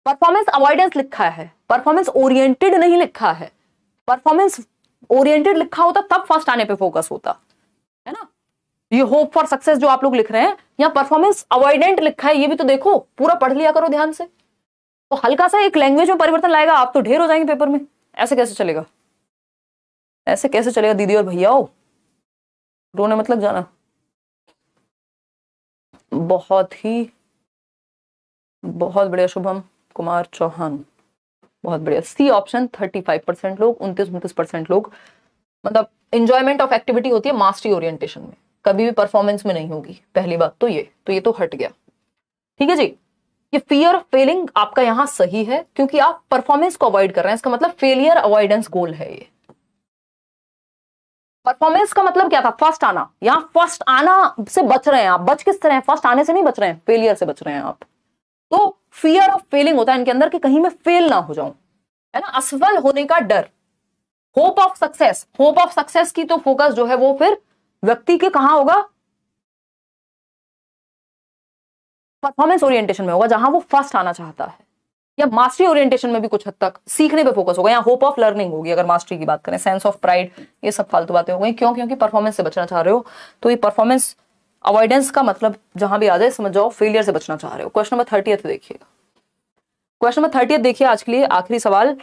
परफॉर्मेंस अवॉइडेंस लिखा है, परफॉर्मेंस ओरिएंटेड नहीं लिखा है। परफॉर्मेंस ओरिएंटेड लिखा होता तब फर्स्ट आने पे फोकस होता है ना। ये होप फॉर सक्सेस जो आप लोग लिख रहे हैं, या परफॉर्मेंस अवॉइडेंट लिखा है, ये भी तो देखो, पूरा पढ़ लिया करो ध्यान से। तो हल्का सा एक लैंग्वेज में परिवर्तन लाएगा, आप तो ढेर हो जाएंगे पेपर में। ऐसे कैसे चलेगा, ऐसे कैसे चलेगा दीदी और भैया, रोने मत लग जाना। बहुत बढ़िया शुभम कुमार चौहान, बहुत बढ़िया। सी ऑप्शन 35% लोग, 29-29% लोग। मतलब एंजॉयमेंट ऑफ एक्टिविटी होती है मास्टरी ओरिएंटेशन में, कभी भी परफॉर्मेंस में नहीं होगी। पहली बात तो ये तो हट गया, ठीक है जी। ये फियर ऑफ फेलिंग आपका यहां सही है क्योंकि आप परफॉर्मेंस को अवॉइड कर रहे हैं, इसका मतलब फेलियर अवॉइडेंस गोल है ये। परफॉर्मेंस का मतलब क्या था, फर्स्ट आना, यहां फर्स्ट आना से बच रहे हैं आप। बच किस तरह हैं, फर्स्ट आने से नहीं बच रहे हैं, फेलियर से बच रहे हैं आप। तो फियर ऑफ फेलिंग होता है इनके अंदर कि कहीं मैं फेल ना हो जाऊं, है ना, असफल होने का डर। Hope of success, hope of success की तो फोकस जो है वो फिर व्यक्ति के कहां होगा, परफॉर्मेंस ओरिएंटेशन में होगा, जहां वो फर्स्ट आना चाहता है, या मास्टरी ओरिएंटेशन में भी कुछ हद तक सीखने पे फोकस होगा, या होप ऑफ लर्निंग होगी अगर मास्टरी की बात करें, सेंस ऑफ प्राइड, ये सब फालतू बातें हो गई। क्यों? क्योंकि परफॉर्मेंस से बचना चाह रहे हो, तो ये परफॉर्मेंस अवॉइडेंस का मतलब जहां भी आ जाए समझ जाओ फेलियर से बचना चाह रहे हो। क्वेश्चन नंबर 30 देखिएगा, क्वेश्चन नंबर 30 देखिए आज के लिए आखिरी सवाल।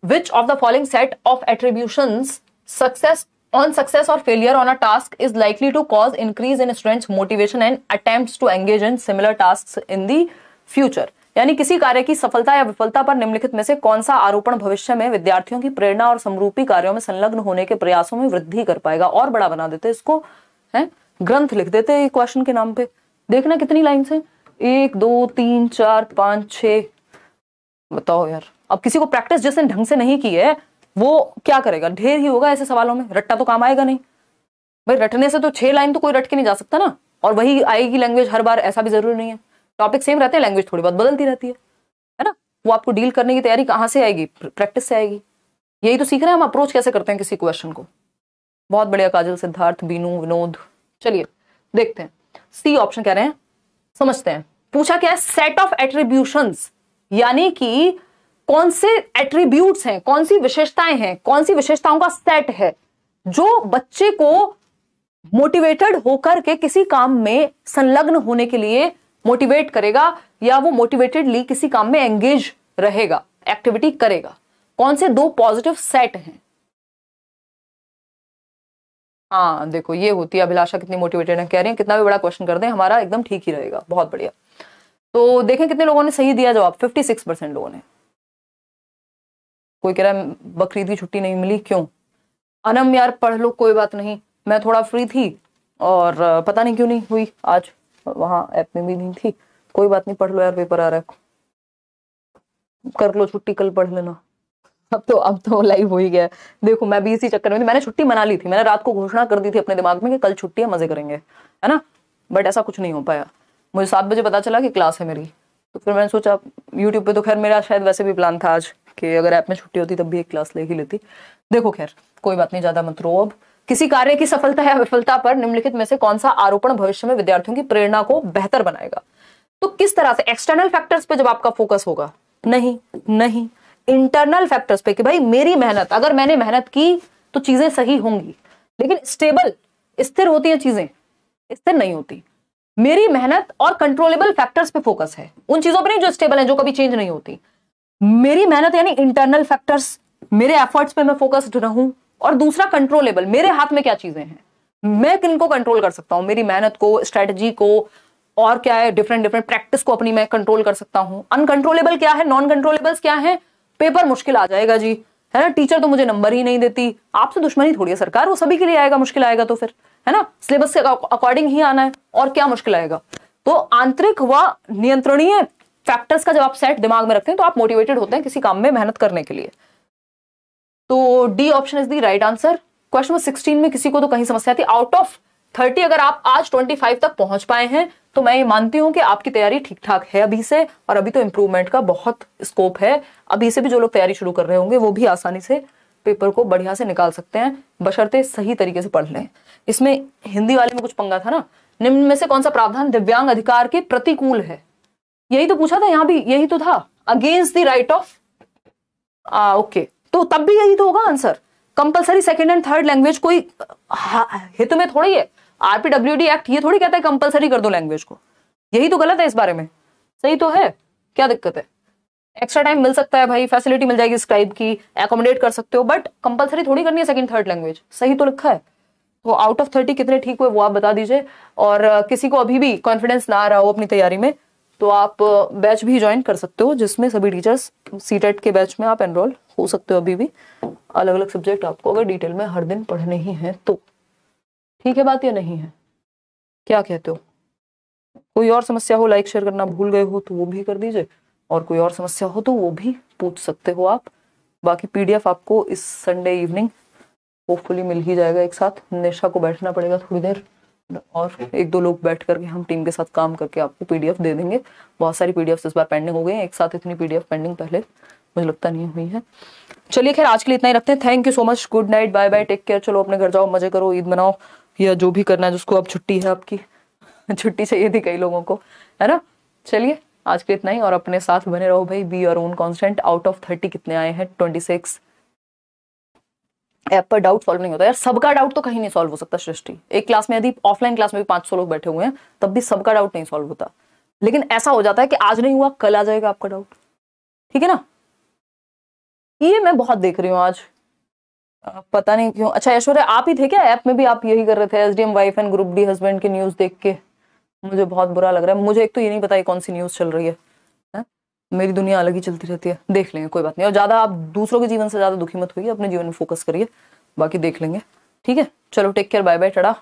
Which of the following set of attributions success और failure on a task is likely to cause increase in students motivation and attempts to engage in similar tasks in the future. यानी किसी कार्य की सफलता या विफलता पर निम्नलिखित में से कौन सा आरोपण भविष्य में विद्यार्थियों की प्रेरणा और समरूपी कार्यों में संलग्न होने के प्रयासों में वृद्धि कर पाएगा। और बड़ा बना देते इसको, है ग्रंथ लिख देते क्वेश्चन के नाम पे। देखना कितनी लाइन है, 1 2 3 4 5 6, बताओ यार। अब किसी को प्रैक्टिस जिसने ढंग से नहीं की है वो क्या करेगा, ढेर ही होगा ऐसे सवालों में, रट्टा तो काम आएगा नहीं भाई। रटने से तो 6 लाइन तो कोई रट के नहीं जा सकता ना, और वही आएगी लैंग्वेज हर बार, ऐसा भी जरूरी नहीं है। टॉपिक सेम रहते हैं, लैंग्वेज थोड़ी बहुत बदलती रहती है ना। वो आपको डील करने की तैयारी कहां से आएगी, प्रैक्टिस से आएगी। यही तो सीख रहे हैं हम, अप्रोच कैसे करते हैं किसी क्वेश्चन को। बहुत बढ़िया काजल, सिद्धार्थ, बीनू, विनोद। चलिए देखते हैं, सी ऑप्शन कह रहे हैं, समझते हैं। पूछा क्या है, सेट ऑफ एट्रीब्यूशंस, यानी कि कौन से एट्रीब्यूट्स हैं, कौन सी विशेषताएं हैं, कौन सी विशेषताओं का सेट है जो बच्चे को मोटिवेटेड होकर के किसी काम में संलग्न होने के लिए मोटिवेट करेगा, या वो मोटिवेटेडली किसी काम में एंगेज रहेगा, एक्टिविटी करेगा। कौन से 2 पॉजिटिव सेट हैं। हाँ देखो, ये होती है अभिलाषा कितनी मोटिवेटेड है, कह रही है कितना भी बड़ा क्वेश्चन कर दें हमारा एकदम ठीक ही रहेगा। बहुत बढ़िया। तो देखें कितने लोगों ने सही दिया जवाब, 56% लोगों ने। कोई कह रहा है बकरीद की छुट्टी नहीं मिली, क्यों? अनम यार पढ़ लो, कोई बात नहीं, मैं थोड़ा फ्री थी और पता नहीं क्यों नहीं हुई आज, वहां ऐप में भी नहीं थी। कोई बात नहीं, पढ़ लो यार, पेपर आ रहा है, कर लो छुट्टी, कल पढ़ लेना। अब तो लाइव हो ही गया। देखो मैं भी इसी चक्कर में थी, मैंने छुट्टी मना ली थी, मैंने रात को घोषणा कर दी थी अपने दिमाग में कि कल छुट्टी है, मजे करेंगे, है ना। बट ऐसा कुछ नहीं हो पाया। मुझे 7 बजे पता चला कि क्लास है मेरी, तो फिर मैंने सोचा यूट्यूब पे, तो खैर मेरा शायद वैसे भी प्लान था आज कि अगर ऐप में छुट्टी होती तब भी एक क्लास ले ही लेती। देखो खैर कोई बात नहीं, ज्यादा मत रो। अब किसी कार्य की सफलता या विफलता पर निम्नलिखित में से कौन सा आरोपण भविष्य में विद्यार्थियों की प्रेरणा को बेहतर बनाएगा। तो किस तरह से, एक्सटर्नल फैक्टर्स पे जब आपका फोकस होगा, नहीं इंटरनल फैक्टर्स पे, कि भाई मेरी मेहनत, अगर मैंने मेहनत की तो चीजें सही होंगी। लेकिन स्टेबल, स्थिर होती है चीजें, स्थिर नहीं होती। मेरी मेहनत और कंट्रोलेबल फैक्टर्स पे फोकस है, उन चीजों पे नहीं जो स्टेबल है, जो कभी चेंज नहीं होती। मेरी मेहनत यानी इंटरनल फैक्टर्स, मेरे एफर्ट्स पे मैं फोकस्ड रहूं। और दूसरा कंट्रोलेबल, मेरे हाथ में क्या चीजें हैं, मैं किनको कंट्रोल कर सकता हूं, मेरी मेहनत को, स्ट्रेटजी को, और क्या है डिफरेंट प्रैक्टिस को अपनी मैं कंट्रोल कर सकता हूं। अनकंट्रोलेबल क्या है, नॉन कंट्रोलेबल्स क्या है, पेपर मुश्किल आ जाएगा जी, है ना, टीचर तो मुझे नंबर ही नहीं देती। आपसे दुश्मनी थोड़ी है सरकार, वो सभी के लिए आएगा, मुश्किल आएगा तो फिर, है ना, सिलेबस के अकॉर्डिंग ही आना है, और क्या मुश्किल आएगा। तो आंतरिक व नियंत्रणीय फैक्टर्स का जब आप सेट दिमाग में रखते हैं तो आप मोटिवेटेड होते हैं किसी काम में मेहनत करने के लिए। तो D option is the right answer. Question number 16 में किसी को तो कहीं समस्या थी। आउट ऑफ 30 अगर आप आज 25 तक पहुंच पाए हैं तो मैं ये मानती हूं कि आपकी तैयारी ठीक ठाक है अभी से, और अभी तो इंप्रूवमेंट का बहुत स्कोप है। अभी से भी जो लोग तैयारी शुरू कर रहे होंगे वो भी आसानी से पेपर को बढ़िया से निकाल सकते हैं, बशर्ते सही तरीके से पढ़ लें। इसमें हिंदी वाले में कुछ पंगा था ना, निम्न में से कौन सा प्रावधान दिव्यांग अधिकार के प्रतिकूल है, यही तो पूछा था, यहां भी यही तो था, against the right of, okay, तो तब भी यही तो होगा answer. Compulsory second and third language कोई हित में थोड़ी है, आरपीडब्ल्यूडी एक्ट ये थोड़ी कहता है कंपलसरी कर दो लैंग्वेज को, यही तो गलत है इस बारे में, सही तो है, क्या दिक्कत है। एक्स्ट्रा टाइम मिल सकता है भाई, फैसिलिटी मिल जाएगी स्क्राइब की, एकोमोडेट कर सकते हो, बट कंपलसरी थोड़ी करनी है सेकंड थर्ड लैंग्वेज, सही तो लिखा है। तो आउट ऑफ 30 कितने ठीक हुए वो आप बता दीजिए। और किसी को अभी भी कॉन्फिडेंस ना आ रहा हो अपनी तैयारी में तो आप बैच भी ज्वाइन कर सकते हो, जिसमें सभी टीचर्स, सीटेट के बैच में आप एनरोल हो सकते हो। अभी भी अलग अलग सब्जेक्ट आपको अगर डिटेल में हर दिन पढ़ने ही हैं तो ठीक है बात, या नहीं है, क्या कहते हो। कोई और समस्या हो, लाइक शेयर करना भूल गए हो तो वो भी कर दीजिए, और कोई और समस्या हो तो वो भी पूछ सकते हो आप। बाकी पीडीएफ आपको इस संडे इवनिंग होपफुली मिल ही जाएगा एक साथ। निशा को बैठना पड़ेगा थोड़ी देर, और 1-2 लोग बैठ करके हम टीम के साथ काम करके आपको पीडीएफ दे देंगे। बहुत सारी पीडीएफ इस बार पेंडिंग हो गई हैं, एक साथ इतनी पीडीएफ पेंडिंग पहले मुझे लगता नहीं हुई है। चलिए खैर आज के लिए इतना ही रखते हैं। Thank you so much, good night, bye bye, take care. चलो अपने घर जाओ, मजे करो, ईद मनाओ, या जो भी करना है, जिसको अब छुट्टी है आपकी छुट्टी चाहिए थी कई लोगों को, है ना। चलिए आज के लिए इतना ही, और अपने साथ बने रहो भाई। Be your own constant. Out of 30 कितने आए हैं? 26। ऐप पर डाउट सॉल्व नहीं होता यार, सबका डाउट तो कहीं नहीं सॉल्व हो सकता सृष्टि। एक क्लास में, यदि ऑफलाइन क्लास में भी 500 लोग बैठे हुए हैं, तब भी सबका डाउट नहीं सॉल्व होता। लेकिन ऐसा हो जाता है कि आज नहीं हुआ, कल आ जाएगा आपका डाउट, ठीक है ना। ये मैं बहुत देख रही हूँ आज, पता नहीं क्यों। अच्छा ऐश्वर्या, आप ही थे क्या ऐप में भी? आप यही कर रहे थे, SDM wife and group D husband की न्यूज देख के? मुझे बहुत बुरा लग रहा है। मुझे एक तो ये नहीं पता ये कौन सी न्यूज चल रही है, है? मेरी दुनिया अलग ही चलती रहती है। देख लेंगे, कोई बात नहीं। और ज्यादा आप दूसरों के जीवन से ज्यादा दुखी मत होइए, अपने जीवन में फोकस करिए, बाकी देख लेंगे, ठीक है। चलो take care, bye bye, Tata.